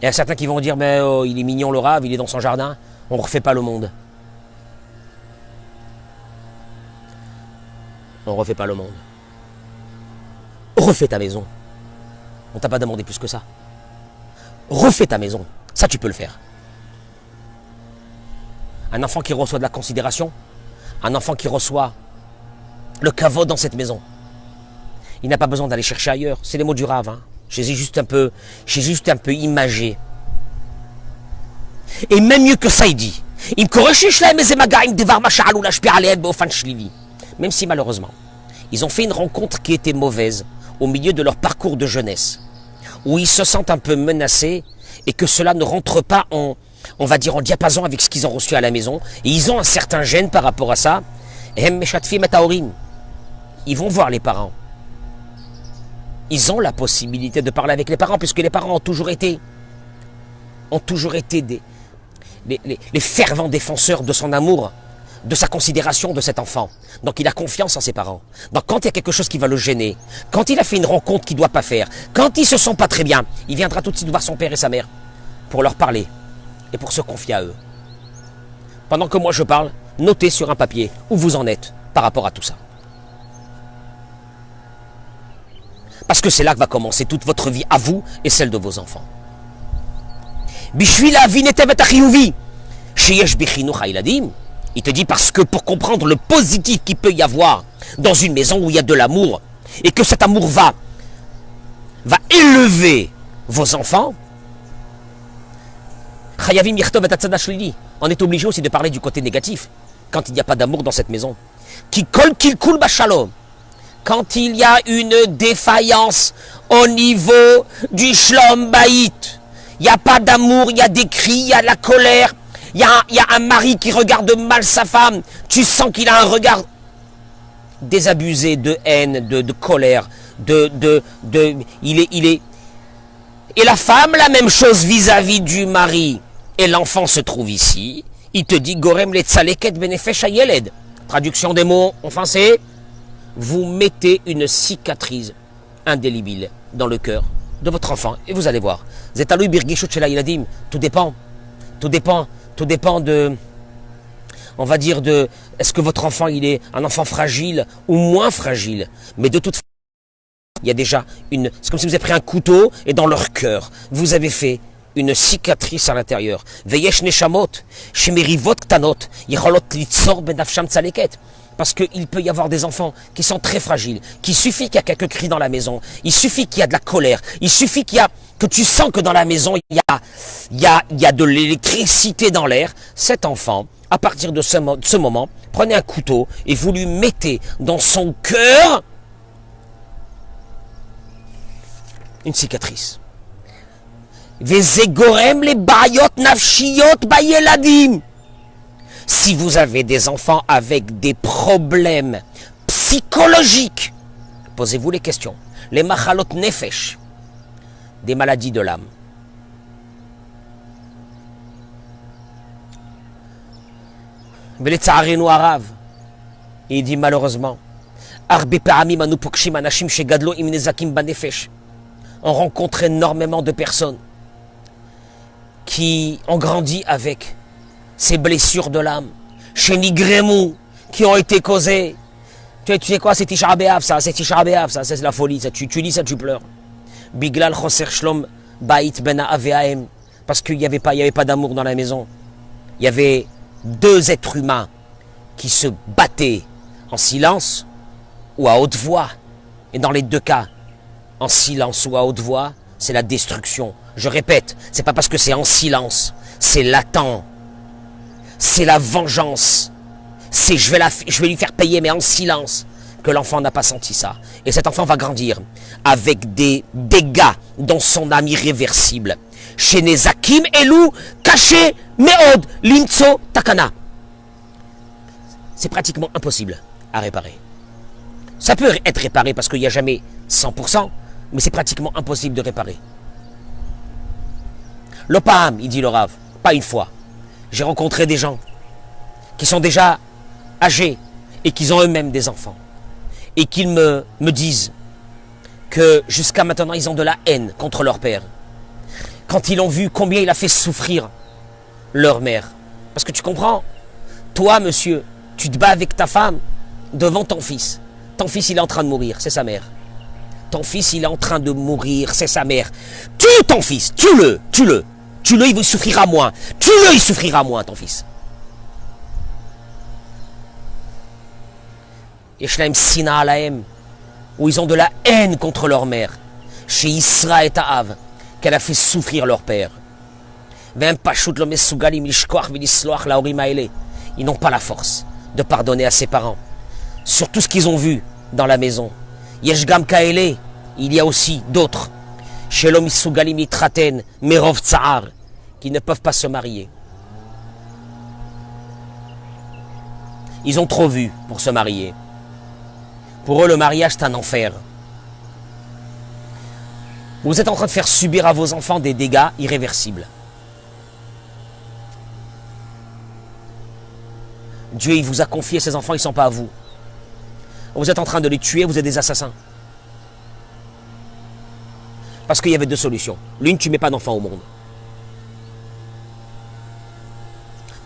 Il y a certains qui vont dire, mais oh, il est mignon le rave, il est dans son jardin. On ne refait pas le monde. On ne refait pas le monde. Refais ta maison. On t'a pas demandé plus que ça. Refais ta maison. Ça, tu peux le faire. Un enfant qui reçoit de la considération, un enfant qui reçoit le kavod dans cette maison, il n'a pas besoin d'aller chercher ailleurs. C'est les mots du rave. Hein. J'ai juste un peu imagé. Et même mieux que ça, il dit, même si malheureusement, ils ont fait une rencontre qui était mauvaise au milieu de leur parcours de jeunesse, où ils se sentent un peu menacés et que cela ne rentre pas en, on va dire, en diapason avec ce qu'ils ont reçu à la maison. Et ils ont un certain gêne par rapport à ça. Ils vont voir les parents. Ils ont la possibilité de parler avec les parents, puisque les parents ont toujours été les fervents défenseurs de son amour, de sa considération de cet enfant. Donc il a confiance en ses parents. Donc quand il y a quelque chose qui va le gêner, quand il a fait une rencontre qu'il ne doit pas faire, quand il ne se sent pas très bien, il viendra tout de suite voir son père et sa mère pour leur parler et pour se confier à eux. Pendant que moi je parle, notez sur un papier où vous en êtes par rapport à tout ça. Parce que c'est là que va commencer toute votre vie à vous et celle de vos enfants. Il te dit parce que pour comprendre le positif qu'il peut y avoir dans une maison où il y a de l'amour et que cet amour va élever vos enfants, on est obligé aussi de parler du côté négatif quand il n'y a pas d'amour dans cette maison. Quand il y a une défaillance au niveau du shlom bayit, il n'y a pas d'amour, il y a des cris, il y a de la colère, il y a un mari qui regarde mal sa femme, tu sens qu'il a un regard désabusé de haine, de colère, il est. Et la femme, la même chose vis-à-vis du mari. Et l'enfant se trouve ici, il te dit Gorem le tzaleket benefesh hayeled. Traduction des mots en français, vous mettez une cicatrice indélébile dans le cœur de votre enfant. Et vous allez voir. Zetalui birgishut shel hayeladim. Tout dépend de, on va dire de, est-ce que votre enfant il est un enfant fragile ou moins fragile. Mais de toute façon, il y a déjà c'est comme si vous avez pris un couteau et dans leur cœur, vous avez fait une cicatrice à l'intérieur. Veyesh neshamot, shemerivot ktanot, yicholot litzor benafsham tzaleket. Parce qu'il peut y avoir des enfants qui sont très fragiles, qu'il suffit qu'il y a quelques cris dans la maison, il suffit qu'il y a de la colère, il suffit que tu sens que dans la maison, il y a de l'électricité dans l'air. Cet enfant, à partir de ce moment, prenez un couteau et vous lui mettez dans son cœur une cicatrice. Vezegorem les bayot nafshiyot bayeladim. Si vous avez des enfants avec des problèmes psychologiques, posez-vous les questions. Les machalot nefesh, des maladies de l'âme. Il dit malheureusement, on rencontre énormément de personnes qui ont grandi avec ces blessures de l'âme, chez Nigremou, qui ont été causées. Tu sais quoi, c'est Tisha B'Av, ça, c'est Tisha B'Av, ça, c'est la folie, ça, tu lis ça, tu pleures. Biglal Choser Shlom Bait Ben Aveaem, parce qu'il n'y avait pas d'amour dans la maison. Il y avait deux êtres humains qui se battaient en silence ou à haute voix. Et dans les deux cas, en silence ou à haute voix, c'est la destruction. Je répète, c'est pas parce que c'est en silence, c'est latent. C'est la vengeance. C'est je vais lui faire payer, mais en silence. que l'enfant n'a pas senti ça. Et cet enfant va grandir avec des dégâts dans son âme irréversible. Chez Nezakim Elou, caché, Meod, Limtso, Takana. C'est pratiquement impossible à réparer. Ça peut être réparé parce qu'il n'y a jamais 100%, mais c'est pratiquement impossible de réparer. L'opam, il dit le Rav, pas une fois. J'ai rencontré des gens qui sont déjà âgés et qui ont eux-mêmes des enfants. Et qu'ils me disent que jusqu'à maintenant, ils ont de la haine contre leur père. Quand ils ont vu combien il a fait souffrir leur mère. Parce que tu comprends, toi, monsieur, tu te bats avec ta femme devant ton fils. Ton fils, il est en train de mourir, c'est sa mère. Ton fils, il est en train de mourir, c'est sa mère. Tue ton fils, tue-le, tue-le. Tue-le, il souffrira moins. Tue-le, il souffrira moins, ton fils. Yeshlaim Sina Alaem, où ils ont de la haine contre leur mère. Chez Isra et Ta'av, qu'elle a fait souffrir leur père. Ils n'ont pas la force de pardonner à ses parents sur tout ce qu'ils ont vu dans la maison. Yeshgam Kaele, il y a aussi d'autres. Shelom Isugalim Itraten, Merov Tsahar, qui ne peuvent pas se marier. Ils ont trop vu pour se marier. Pour eux, le mariage, c'est un enfer. Vous êtes en train de faire subir à vos enfants des dégâts irréversibles. Dieu, il vous a confié ces enfants, ils ne sont pas à vous. Vous êtes en train de les tuer, vous êtes des assassins. Parce qu'il y avait deux solutions. L'une, tu ne mets pas d'enfants au monde.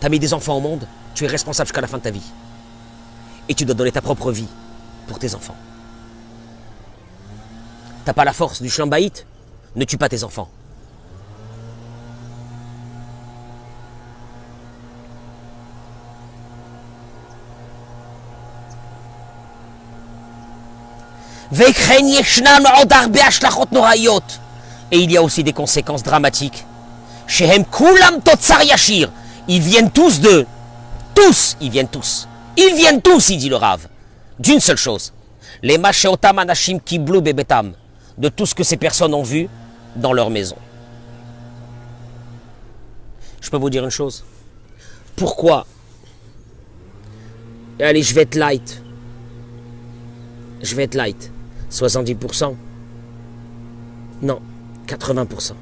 Tu as mis des enfants au monde, tu es responsable jusqu'à la fin de ta vie. Et tu dois donner ta propre vie pour tes enfants. Tu n'as pas la force du shlambaït, ne tue pas tes enfants. Et il y a aussi des conséquences dramatiques. Ils viennent tous d'eux. Tous, ils viennent tous. Ils viennent tous, il dit le Rav. D'une seule chose. Les Masheotam Anashim Kiblu Bebetam. De tout ce que ces personnes ont vu dans leur maison. Je peux vous dire une chose. Pourquoi? Allez, je vais être light. Je vais être light. 70%. Non, 80%.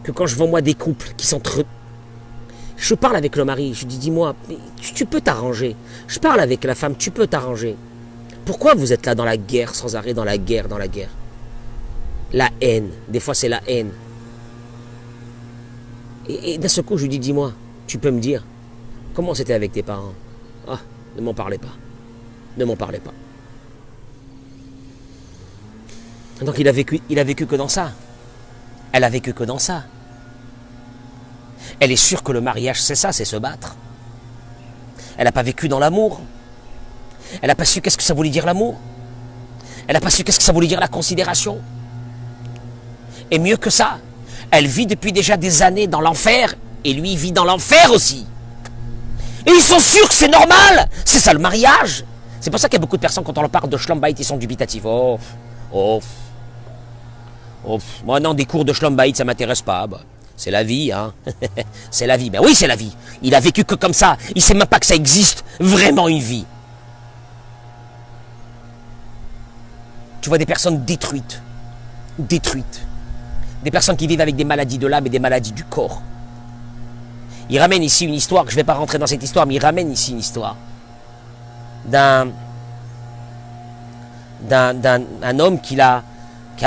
Que quand je vois moi des couples qui sont très... Je parle avec le mari, je lui dis, dis-moi, tu peux t'arranger. Je parle avec la femme, tu peux t'arranger. Pourquoi vous êtes là dans la guerre, sans arrêt, dans la guerre, dans la guerre? La haine, des fois c'est la haine. Et d'un seul coup, je lui dis, dis-moi, tu peux me dire, comment c'était avec tes parents? Ah, ne m'en parlez pas. Ne m'en parlez pas. Donc il a vécu que dans ça. Elle a vécu que dans ça. Elle est sûre que le mariage c'est ça, c'est se battre. Elle n'a pas vécu dans l'amour. Elle n'a pas su qu'est-ce que ça voulait dire l'amour. Elle n'a pas su qu'est-ce que ça voulait dire la considération. Et mieux que ça, elle vit depuis déjà des années dans l'enfer, et lui vit dans l'enfer aussi. Et ils sont sûrs que c'est normal. C'est ça le mariage. C'est pour ça qu'il y a beaucoup de personnes, quand on leur parle de Shlom Bayit, ils sont dubitatifs. Moi non, des cours de Shlom Bayit, ça ne m'intéresse pas. Bah, c'est la vie, hein. C'est la vie. Ben oui, c'est la vie. Il a vécu que comme ça. Il ne sait même pas que ça existe vraiment une vie. Tu vois des personnes détruites. Détruites. Des personnes qui vivent avec des maladies de l'âme et des maladies du corps. Il ramène ici une histoire, que je ne vais pas rentrer dans cette histoire, mais il ramène ici une histoire d'un homme qui a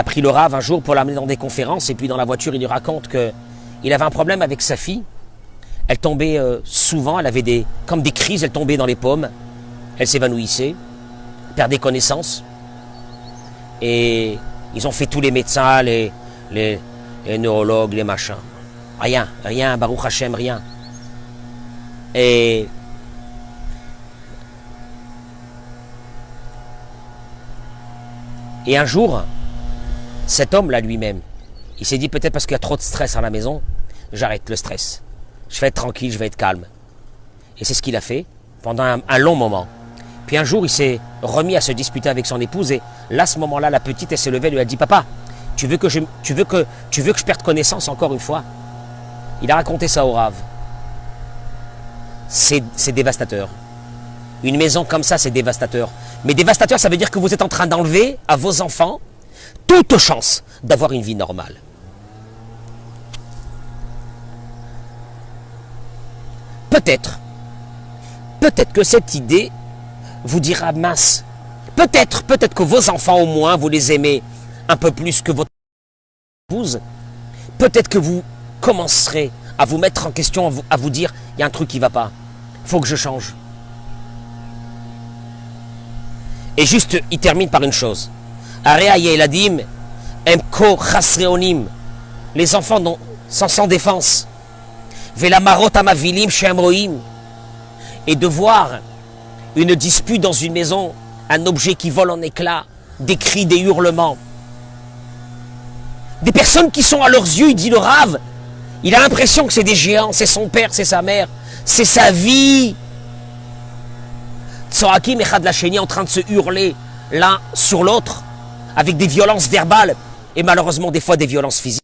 pris le Rav un jour pour l'amener dans des conférences, et puis dans la voiture, il lui raconte qu'il avait un problème avec sa fille. Elle tombait souvent, elle avait comme des crises, elle tombait dans les pommes, elle s'évanouissait, perdait connaissance. Et ils ont fait tous les médecins, les neurologues, les machins. Rien, Baruch Hashem, rien. Et un jour, cet homme-là lui-même, il s'est dit peut-être parce qu'il y a trop de stress à la maison, j'arrête le stress. Je vais être tranquille, je vais être calme. Et c'est ce qu'il a fait pendant un long moment. Puis un jour, il s'est remis à se disputer avec son épouse. Et là, à ce moment-là, la petite, elle s'est levée, elle lui a dit, papa, tu veux que je perde connaissance encore une fois? Il a raconté ça au Rav. C'est dévastateur. Une maison comme ça, c'est dévastateur. Mais dévastateur, ça veut dire que vous êtes en train d'enlever à vos enfants toute chance d'avoir une vie normale. Peut-être que cette idée vous dira mince. Peut-être que vos enfants au moins, vous les aimez un peu plus que votre épouse. Peut-être que vous commencerez à vous mettre en question, à vous dire, il y a un truc qui ne va pas. Il faut que je change. Et juste, il termine par une chose. Area Yeladim, Emko Chasreonim. Les enfants sont sans défense. Vela Marot Amavilim Shemroim. Et de voir une dispute dans une maison, un objet qui vole en éclats, des cris, des hurlements. Des personnes qui sont à leurs yeux, il dit le Rav, il a l'impression que c'est des géants, c'est son père, c'est sa mère, c'est sa vie. Tsorakim et Chad Lacheni en train de se hurler l'un sur l'autre, avec des violences verbales, et malheureusement des fois des violences physiques.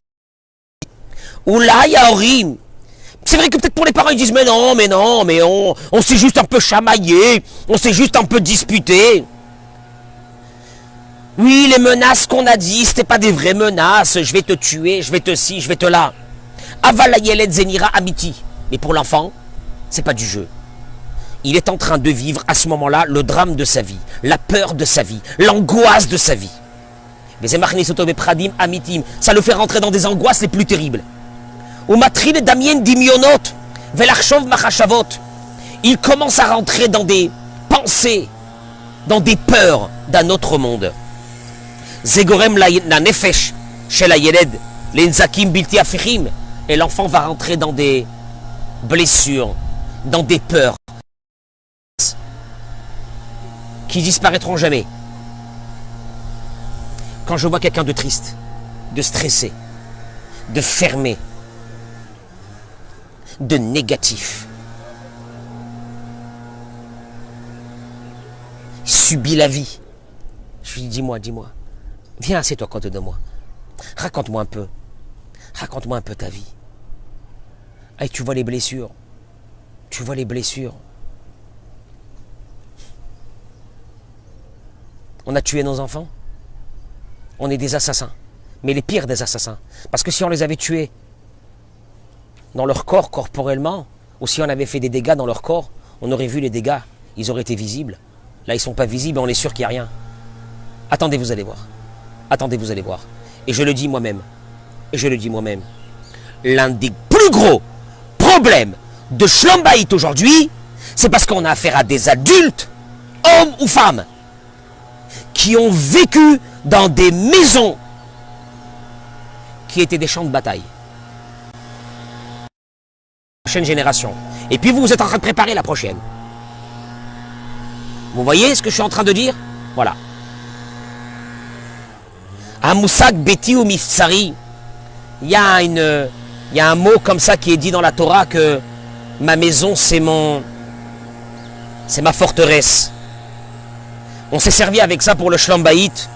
Ou là, il y a Orim. C'est vrai que peut-être pour les parents, ils disent, mais on s'est juste un peu chamaillé, on s'est juste un peu disputé. Oui, les menaces qu'on a dit, c'était pas des vraies menaces, je vais te tuer, je vais te ci, je vais te là. Avalayeled Zenira Amiti. Mais pour l'enfant, c'est pas du jeu. Il est en train de vivre à ce moment-là le drame de sa vie, la peur de sa vie, l'angoisse de sa vie. Ça le fait rentrer dans des angoisses les plus terribles. Il commence à rentrer dans des pensées, dans des peurs d'un autre monde. Et l'enfant va rentrer dans des blessures, dans des peurs qui disparaîtront jamais. Quand je vois quelqu'un de triste, de stressé, de fermé, de négatif, il subit la vie, je lui dis, dis-moi, viens, assieds-toi à côté de moi, raconte-moi un peu ta vie. Hey, tu vois les blessures, on a tué nos enfants, on est des assassins, mais les pires des assassins, parce que si on les avait tués dans leur corps, corporellement, ou si on avait fait des dégâts dans leur corps, on aurait vu les dégâts, ils auraient été visibles. Là, ils ne sont pas visibles, on est sûr qu'il n'y a rien. Attendez, vous allez voir. Et je le dis moi-même. L'un des plus gros problèmes de Shlom Bayit aujourd'hui, c'est parce qu'on a affaire à des adultes, hommes ou femmes, qui ont vécu dans des maisons qui étaient des champs de bataille. Prochaine génération. Et puis vous êtes en train de préparer la prochaine. Vous voyez ce que je suis en train de dire? Voilà. Amusak beti ou miftsari. Il y a un mot comme ça qui est dit dans la Torah que ma maison c'est ma forteresse. On s'est servi avec ça pour le Shlom Bayit.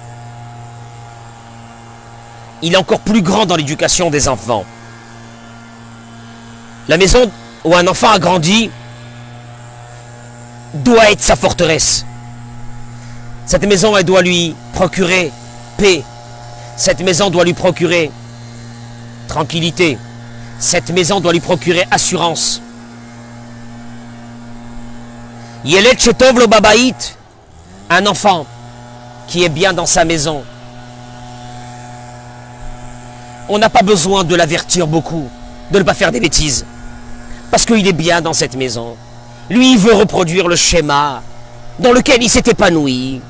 Il est encore plus grand dans l'éducation des enfants. La maison où un enfant a grandi doit être sa forteresse. Cette maison, elle doit lui procurer paix. Cette maison doit lui procurer tranquillité. Cette maison doit lui procurer assurance. Yeled Chetov lo babaït, un enfant qui est bien dans sa maison. On n'a pas besoin de l'avertir beaucoup, de ne pas faire des bêtises. Parce qu'il est bien dans cette maison. Lui, il veut reproduire le schéma dans lequel il s'est épanoui.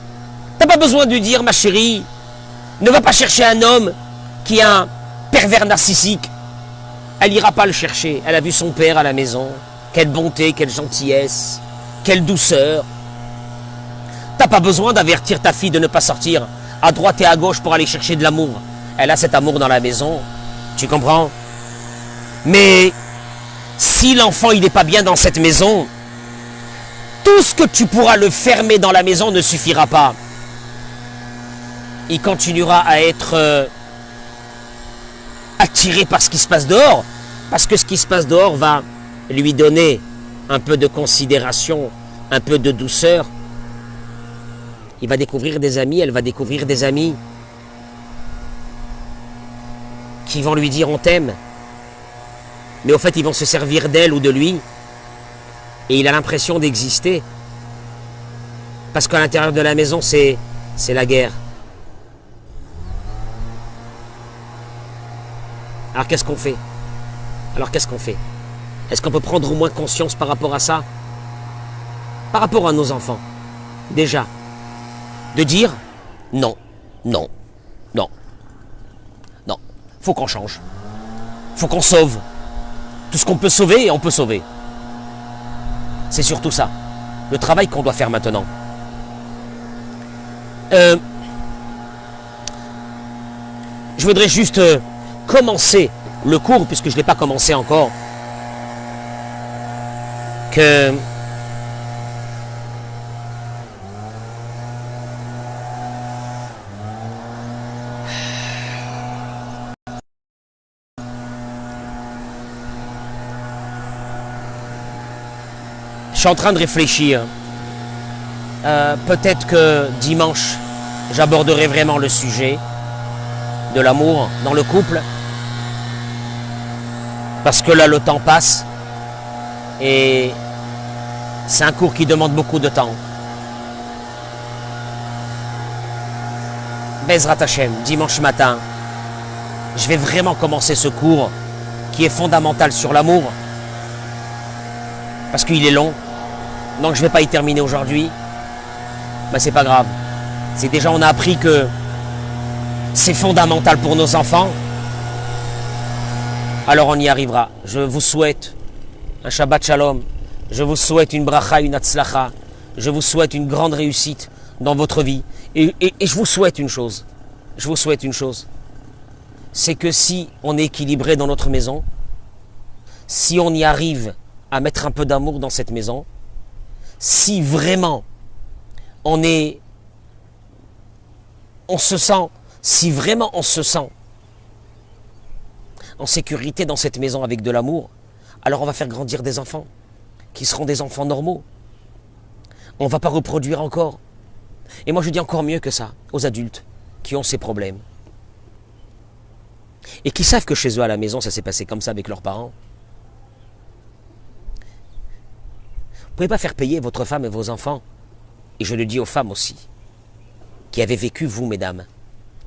T'as pas besoin de lui dire, ma chérie, ne va pas chercher un homme qui est un pervers narcissique. Elle ira pas le chercher. Elle a vu son père à la maison. Quelle bonté, quelle gentillesse, quelle douceur. T'as pas besoin d'avertir ta fille de ne pas sortir à droite et à gauche pour aller chercher de l'amour. Elle a cet amour dans la maison. Tu comprends? Mais si l'enfant il n'est pas bien dans cette maison, Tout ce que tu pourras le fermer dans la maison ne suffira pas. Il continuera à être attiré par ce qui se passe dehors, parce que ce qui se passe dehors va lui donner un peu de considération, un peu de douceur. Il va découvrir des amis, elle va découvrir des amis qui vont lui dire on t'aime, mais au fait ils vont se servir d'elle ou de lui, et il a l'impression d'exister, parce qu'à l'intérieur de la maison c'est la guerre. Alors qu'est-ce qu'on fait? Est-ce qu'on peut prendre au moins conscience par rapport à ça? Par rapport à nos enfants, déjà, de dire non, non, non, non, faut qu'on change, faut qu'on sauve tout ce qu'on peut sauver, et on peut sauver. C'est surtout ça, le travail qu'on doit faire maintenant. Je voudrais juste commencer le cours, puisque je ne l'ai pas commencé encore, que je suis en train de réfléchir. Peut-être que dimanche, j'aborderai vraiment le sujet de l'amour dans le couple. Parce que là, le temps passe. Et c'est un cours qui demande beaucoup de temps. Bezrat Hashem, dimanche matin, je vais vraiment commencer ce cours qui est fondamental sur l'amour. Parce qu'il est long. Donc je ne vais pas y terminer aujourd'hui. Mais c'est pas grave. C'est déjà, on a appris que c'est fondamental pour nos enfants. Alors on y arrivera. Je vous souhaite un Shabbat Shalom. Je vous souhaite une bracha, une hatzlacha. Je vous souhaite une grande réussite dans votre vie. Et je vous souhaite une chose. Je vous souhaite une chose. C'est que si on est équilibré dans notre maison, si on y arrive à mettre un peu d'amour dans cette maison, si vraiment si vraiment on se sent en sécurité dans cette maison avec de l'amour, alors on va faire grandir des enfants qui seront des enfants normaux. On ne va pas reproduire encore. Et moi je dis encore mieux que ça aux adultes qui ont ces problèmes et qui savent que chez eux à la maison ça s'est passé comme ça avec leurs parents. Vous ne pouvez pas faire payer votre femme et vos enfants, et je le dis aux femmes aussi, qui avez vécu, vous mesdames,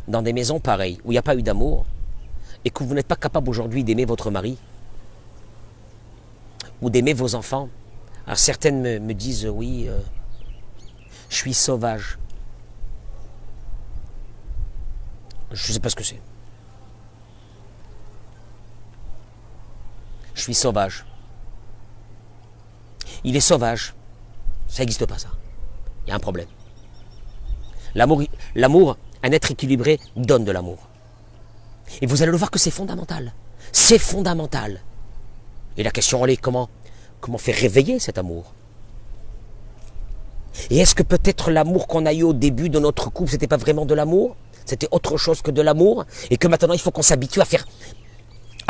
dans des maisons pareilles, où il n'y a pas eu d'amour, et que vous n'êtes pas capable aujourd'hui d'aimer votre mari, ou d'aimer vos enfants. Alors certaines me disent, oui, je suis sauvage. Je ne sais pas ce que c'est. Je suis sauvage. Il est sauvage. Ça n'existe pas, ça. Il y a un problème. L'amour, un être équilibré donne de l'amour. Et vous allez le voir que c'est fondamental. C'est fondamental. Et la question, elle est comment faire réveiller cet amour? Et est-ce que peut-être l'amour qu'on a eu au début de notre couple, c'était pas vraiment de l'amour? C'était autre chose que de l'amour? Et que maintenant, il faut qu'on s'habitue à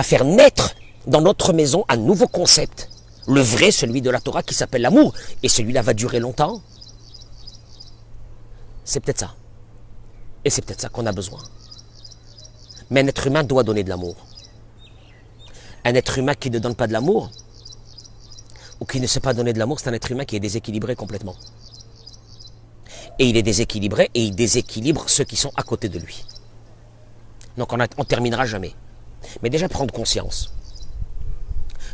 faire naître dans notre maison un nouveau concept. Le vrai, celui de la Torah qui s'appelle l'amour. Et celui-là va durer longtemps. C'est peut-être ça. Et c'est peut-être ça qu'on a besoin. Mais un être humain doit donner de l'amour. Un être humain qui ne donne pas de l'amour, ou qui ne sait pas donner de l'amour, c'est un être humain qui est déséquilibré complètement. Et il est déséquilibré, et il déséquilibre ceux qui sont à côté de lui. Donc on ne terminera jamais. Mais déjà prendre conscience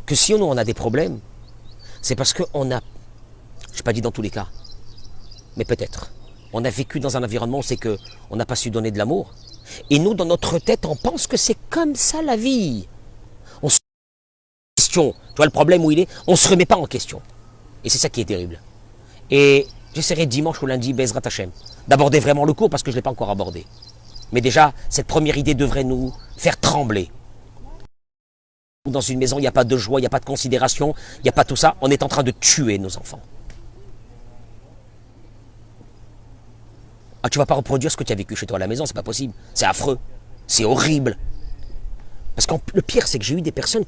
que si on a des problèmes, c'est parce qu'on a, je n'ai pas dit dans tous les cas, mais peut-être, on a vécu dans un environnement où c'est qu'on n'a pas su donner de l'amour. Et nous, dans notre tête, on pense que c'est comme ça la vie. On se remet en question. Tu vois le problème où il est? On ne se remet pas en question. Et c'est ça qui est terrible. Et j'essaierai dimanche ou lundi, Bezrat Hashem, d'aborder vraiment le cours parce que je ne l'ai pas encore abordé. Mais déjà, cette première idée devrait nous faire trembler. Dans une maison, il n'y a pas de joie, il n'y a pas de considération, il n'y a pas tout ça. On est en train de tuer nos enfants. Ah, tu vas pas reproduire ce que tu as vécu chez toi à la maison, c'est pas possible. C'est affreux. C'est horrible. Parce que le pire, c'est que j'ai eu des personnes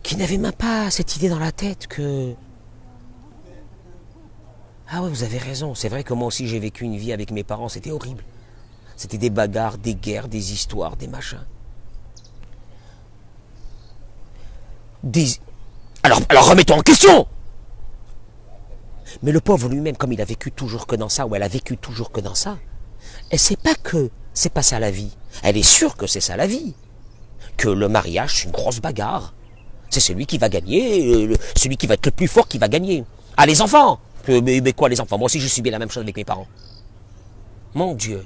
qui n'avaient même pas cette idée dans la tête que... Ah ouais, vous avez raison. C'est vrai que moi aussi, j'ai vécu une vie avec mes parents. C'était horrible. C'était des bagarres, des guerres, des histoires, des machins. Alors remets-toi en question. Mais le pauvre lui-même, comme il a vécu toujours que dans ça, ou elle a vécu toujours que dans ça, elle sait pas que c'est pas ça la vie. Elle est sûre que c'est ça la vie. Que le mariage, c'est une grosse bagarre. C'est celui qui va gagner, celui qui va être le plus fort qui va gagner. Ah, les enfants! Mais quoi, les enfants? Moi aussi, j'ai subi la même chose avec mes parents. Mon Dieu,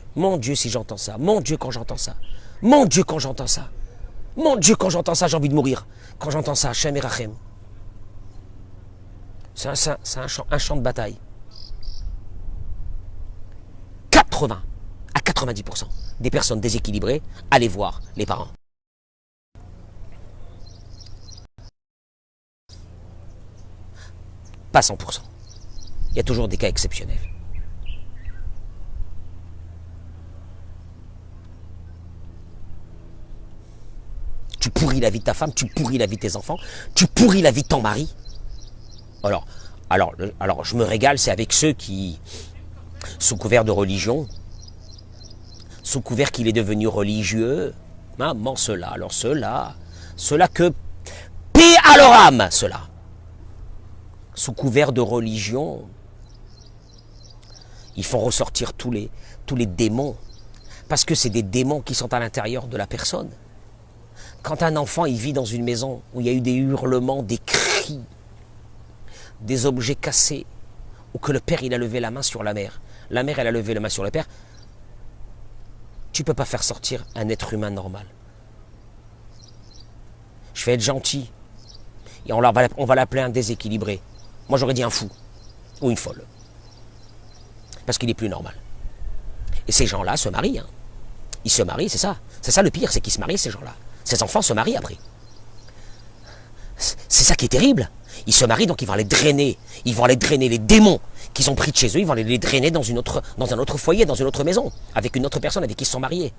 si j'entends ça. Mon Dieu, quand j'entends ça. Mon Dieu, quand j'entends ça. Mon Dieu, quand j'entends ça, j'ai envie de mourir. Quand j'entends ça, Hachem et Rachem. C'est un champ de bataille. 80 à 90% des personnes déséquilibrées, allez voir les parents. Pas 100%. Il y a toujours des cas exceptionnels. Tu pourris la vie de ta femme, tu pourris la vie de tes enfants, tu pourris la vie de ton mari. Alors je me régale, c'est avec ceux qui, sous couvert de religion, sous couvert qu'il est devenu religieux, maman, ceux-là que, paix à leur âme, ceux-là. Sous couvert de religion, ils font ressortir tous les démons, parce que c'est des démons qui sont à l'intérieur de la personne. Quand un enfant il vit dans une maison où il y a eu des hurlements, des cris, des objets cassés, ou que le père il a levé la main sur la mère elle a levé la main sur le père, tu ne peux pas faire sortir un être humain normal. Je vais être gentil, et on va l'appeler un déséquilibré. Moi j'aurais dit un fou, ou une folle. Parce qu'il est plus normal. Et ces gens-là se marient. Hein. Ils se marient, c'est ça. C'est ça le pire, c'est qu'ils se marient, ces gens-là. Ces enfants se marient après. C'est ça qui est terrible. Ils se marient, donc ils vont aller drainer. Ils vont aller drainer les démons qu'ils ont pris de chez eux. Ils vont aller les drainer dans un autre foyer, dans une autre maison, avec une autre personne avec qui ils se sont mariés.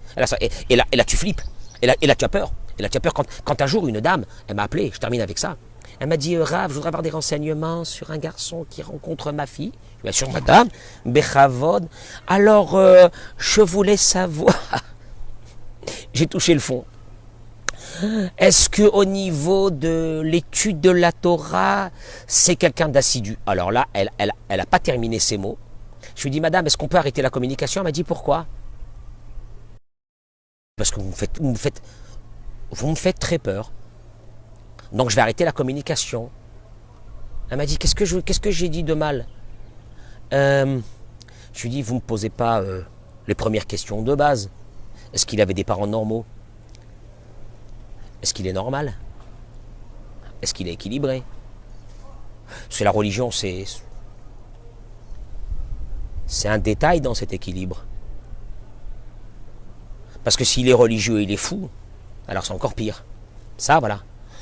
Et là tu flippes. Et là tu as peur. Et là tu as peur quand un jour une dame, elle m'a appelé, je termine avec ça. Elle m'a dit, Rav, je voudrais avoir des renseignements sur un garçon qui rencontre ma fille. Bien sûr, madame, Bechavod. Alors, je voulais savoir... J'ai touché le fond. Est-ce qu'au niveau de l'étude de la Torah, c'est quelqu'un d'assidu? Alors là, elle n'a pas terminé ses mots. Je lui ai dit, madame, est-ce qu'on peut arrêter la communication? Elle m'a dit, pourquoi? Parce que vous me faites très peur. Donc je vais arrêter la communication. Elle m'a dit, qu'est-ce que j'ai dit de mal? Je lui ai dit, vous ne me posez pas les premières questions de base. Est-ce qu'il avait des parents normaux? Est-ce qu'il est normal? Est-ce qu'il est équilibré? Parce que la religion, c'est un détail dans cet équilibre. Parce que s'il est religieux et il est fou, alors c'est encore pire. Ça, voilà.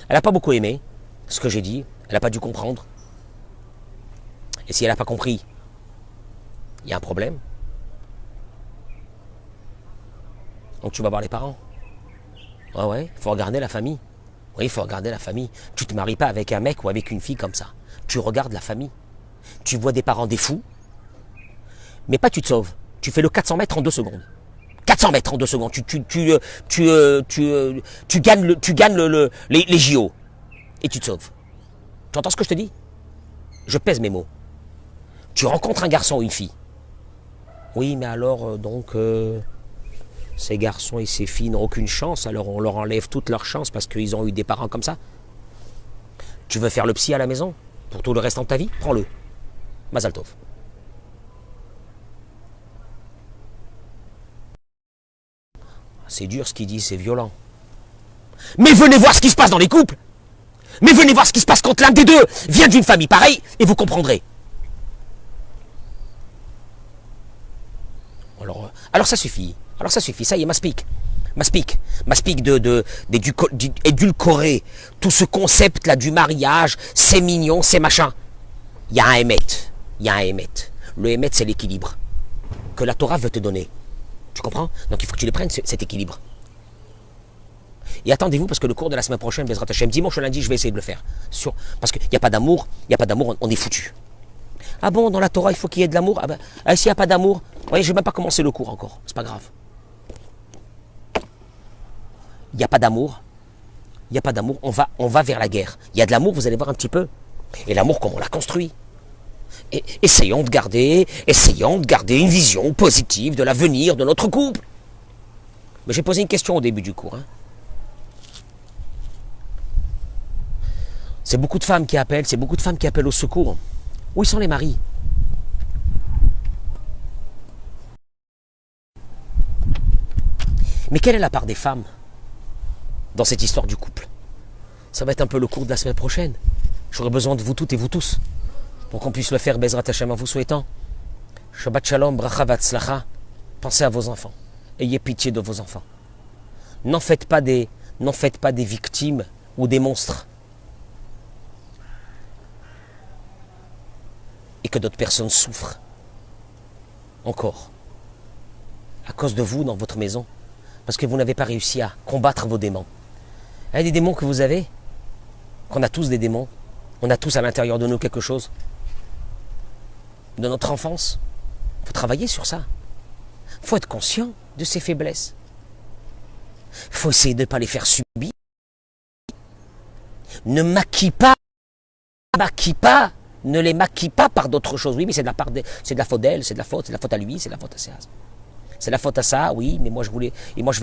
Elle n'a pas beaucoup aimé ce que j'ai dit. Elle n'a pas dû comprendre. Et si elle n'a pas compris, il y a un problème. Donc tu vas voir les parents. Ouais, il faut regarder la famille. Oui, il faut regarder la famille. Tu ne te maries pas avec un mec ou avec une fille comme ça. Tu regardes la famille. Tu vois des parents des fous. Mais pas tu te sauves. Tu fais le 400 mètres en 2 secondes. 400 mètres en 2 secondes. Tu gagnes les JO. Et tu te sauves. Tu entends ce que je te dis? Je pèse mes mots. Tu rencontres un garçon ou une fille. Oui, mais alors, ces garçons et ces filles n'ont aucune chance, alors on leur enlève toute leur chance parce qu'ils ont eu des parents comme ça. Tu veux faire le psy à la maison pour tout le restant de ta vie? Prends-le. Mazal tov. C'est dur ce qu'il dit, c'est violent. Mais venez voir ce qui se passe dans les couples. Mais venez voir ce qui se passe quand l'un des deux vient d'une famille pareille et vous comprendrez. Alors ça suffit. Alors ça suffit, ça y est, m'aspique d'édulcorer tout ce concept là du mariage, c'est mignon, c'est machin. Il y a un émet. Le Hémet, c'est l'équilibre que la Torah veut te donner. Tu comprends? Donc il faut que tu les prennes, cet équilibre. Et attendez-vous, parce que le cours de la semaine prochaine, Bezrat Hashem, dimanche ou lundi, je vais essayer de le faire. Parce qu'il n'y a pas d'amour, on est foutu. Ah bon, dans la Torah, il faut qu'il y ait de l'amour? Ah ben, s'il n'y a pas d'amour, voyez, je n'ai même pas commencé le cours encore, c'est pas grave. Il n'y a pas d'amour, on va vers la guerre. Il y a de l'amour, vous allez voir un petit peu. Et l'amour, comme on l'a construit. Et essayons de garder une vision positive de l'avenir de notre couple. Mais j'ai posé une question au début du cours. Hein. C'est beaucoup de femmes qui appellent, au secours. Où sont les maris? Mais quelle est la part des femmes dans cette histoire du couple? Ça va être un peu le cours de la semaine prochaine. J'aurai besoin de vous toutes et vous tous pour qu'on puisse le faire, Bezrat Hashem, en vous souhaitant Shabbat Shalom, Bracha Vatzlacha. Pensez à vos enfants. Ayez pitié de vos enfants. N'en faites pas des victimes ou des monstres. Et que d'autres personnes souffrent. Encore. À cause de vous dans votre maison. Parce que vous n'avez pas réussi à combattre vos démons. Il y a des démons que vous avez. Qu'on a tous des démons. On a tous à l'intérieur de nous quelque chose. De notre enfance. Il faut travailler sur ça. Il faut être conscient de ses faiblesses. Il faut essayer de ne pas les faire subir. Ne les maquille pas par d'autres choses. Oui, mais c'est de la faute d'elle, c'est de la faute à lui, c'est de la faute à ça. C'est la faute à ça, oui, mais moi je vais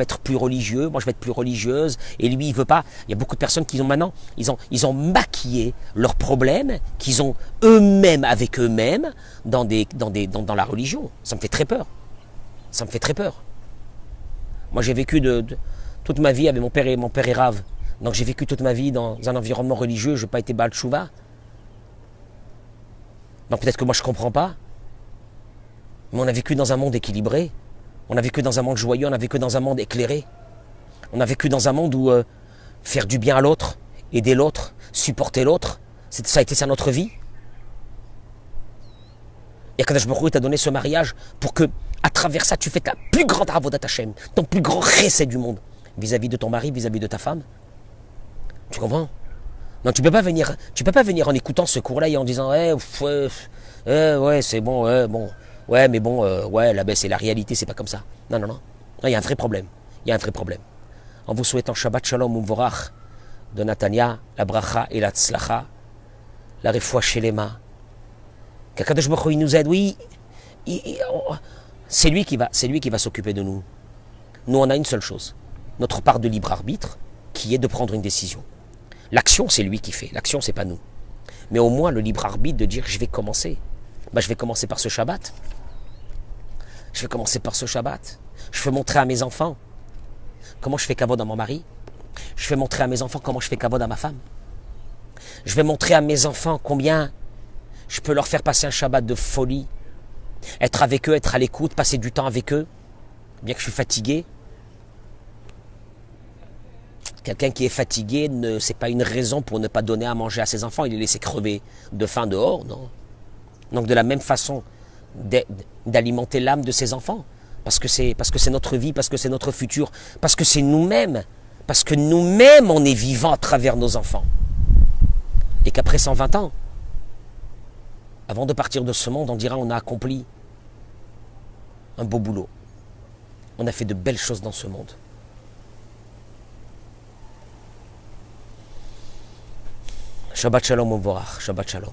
être plus religieux, moi je vais être plus religieuse, et lui il veut pas. Il y a beaucoup de personnes qui ont maintenant, ils ont maquillé leurs problèmes qu'ils ont eux-mêmes avec eux-mêmes dans la religion. Ça me fait très peur. Ça me fait très peur. Moi j'ai vécu toute ma vie avec mon père est rave. Donc j'ai vécu toute ma vie dans un environnement religieux, je n'ai pas été Baal Tshuva. Donc peut-être que moi je ne comprends pas. Mais on a vécu dans un monde équilibré. On a vécu dans un monde joyeux, on a vécu dans un monde éclairé. On a vécu dans un monde où faire du bien à l'autre, aider l'autre, supporter l'autre, ça a été ça notre vie. Et Kadosh Baruch Hu t'a donné ce mariage pour que, à travers ça, tu fais ta plus grande avodat Hashem, ton plus grand chesed du monde, vis-à-vis de ton mari, vis-à-vis de ta femme. Tu comprends? Non, tu peux pas venir en écoutant ce cours-là et en disant ouais, c'est bon, bon. Ouais, mais bon, là, c'est la réalité, c'est pas comme ça. Non. Il y a un vrai problème. En vous souhaitant Shabbat Shalom Umvorach de Natania, la bracha et la tzlacha, la refoua shelema. Qu'Akadosh Baruch Hu il nous aide, oui. C'est lui qui va s'occuper de nous. Nous, on a une seule chose. Notre part de libre arbitre, qui est de prendre une décision. L'action, c'est lui qui fait. L'action, c'est pas nous. Mais au moins, le libre arbitre de dire, je vais commencer. Je vais commencer par ce Shabbat. Je veux montrer à mes enfants comment je fais kavod à mon mari. Je vais montrer à mes enfants comment je fais kavod à ma femme. Je vais montrer à mes enfants combien je peux leur faire passer un Shabbat de folie. Être avec eux, être à l'écoute, passer du temps avec eux. Bien que je suis fatigué. Quelqu'un qui est fatigué, c'est pas une raison pour ne pas donner à manger à ses enfants. Il les laisse crever de faim dehors, non? Donc de la même façon d'alimenter l'âme de ses enfants, parce que c'est notre vie, parce que c'est notre futur, parce que c'est nous-mêmes, parce que nous-mêmes on est vivants à travers nos enfants. Et qu'après 120 ans, avant de partir de ce monde, on dira on a accompli un beau boulot. On a fait de belles choses dans ce monde. Shabbat Shalom Umvorach, Shabbat Shalom.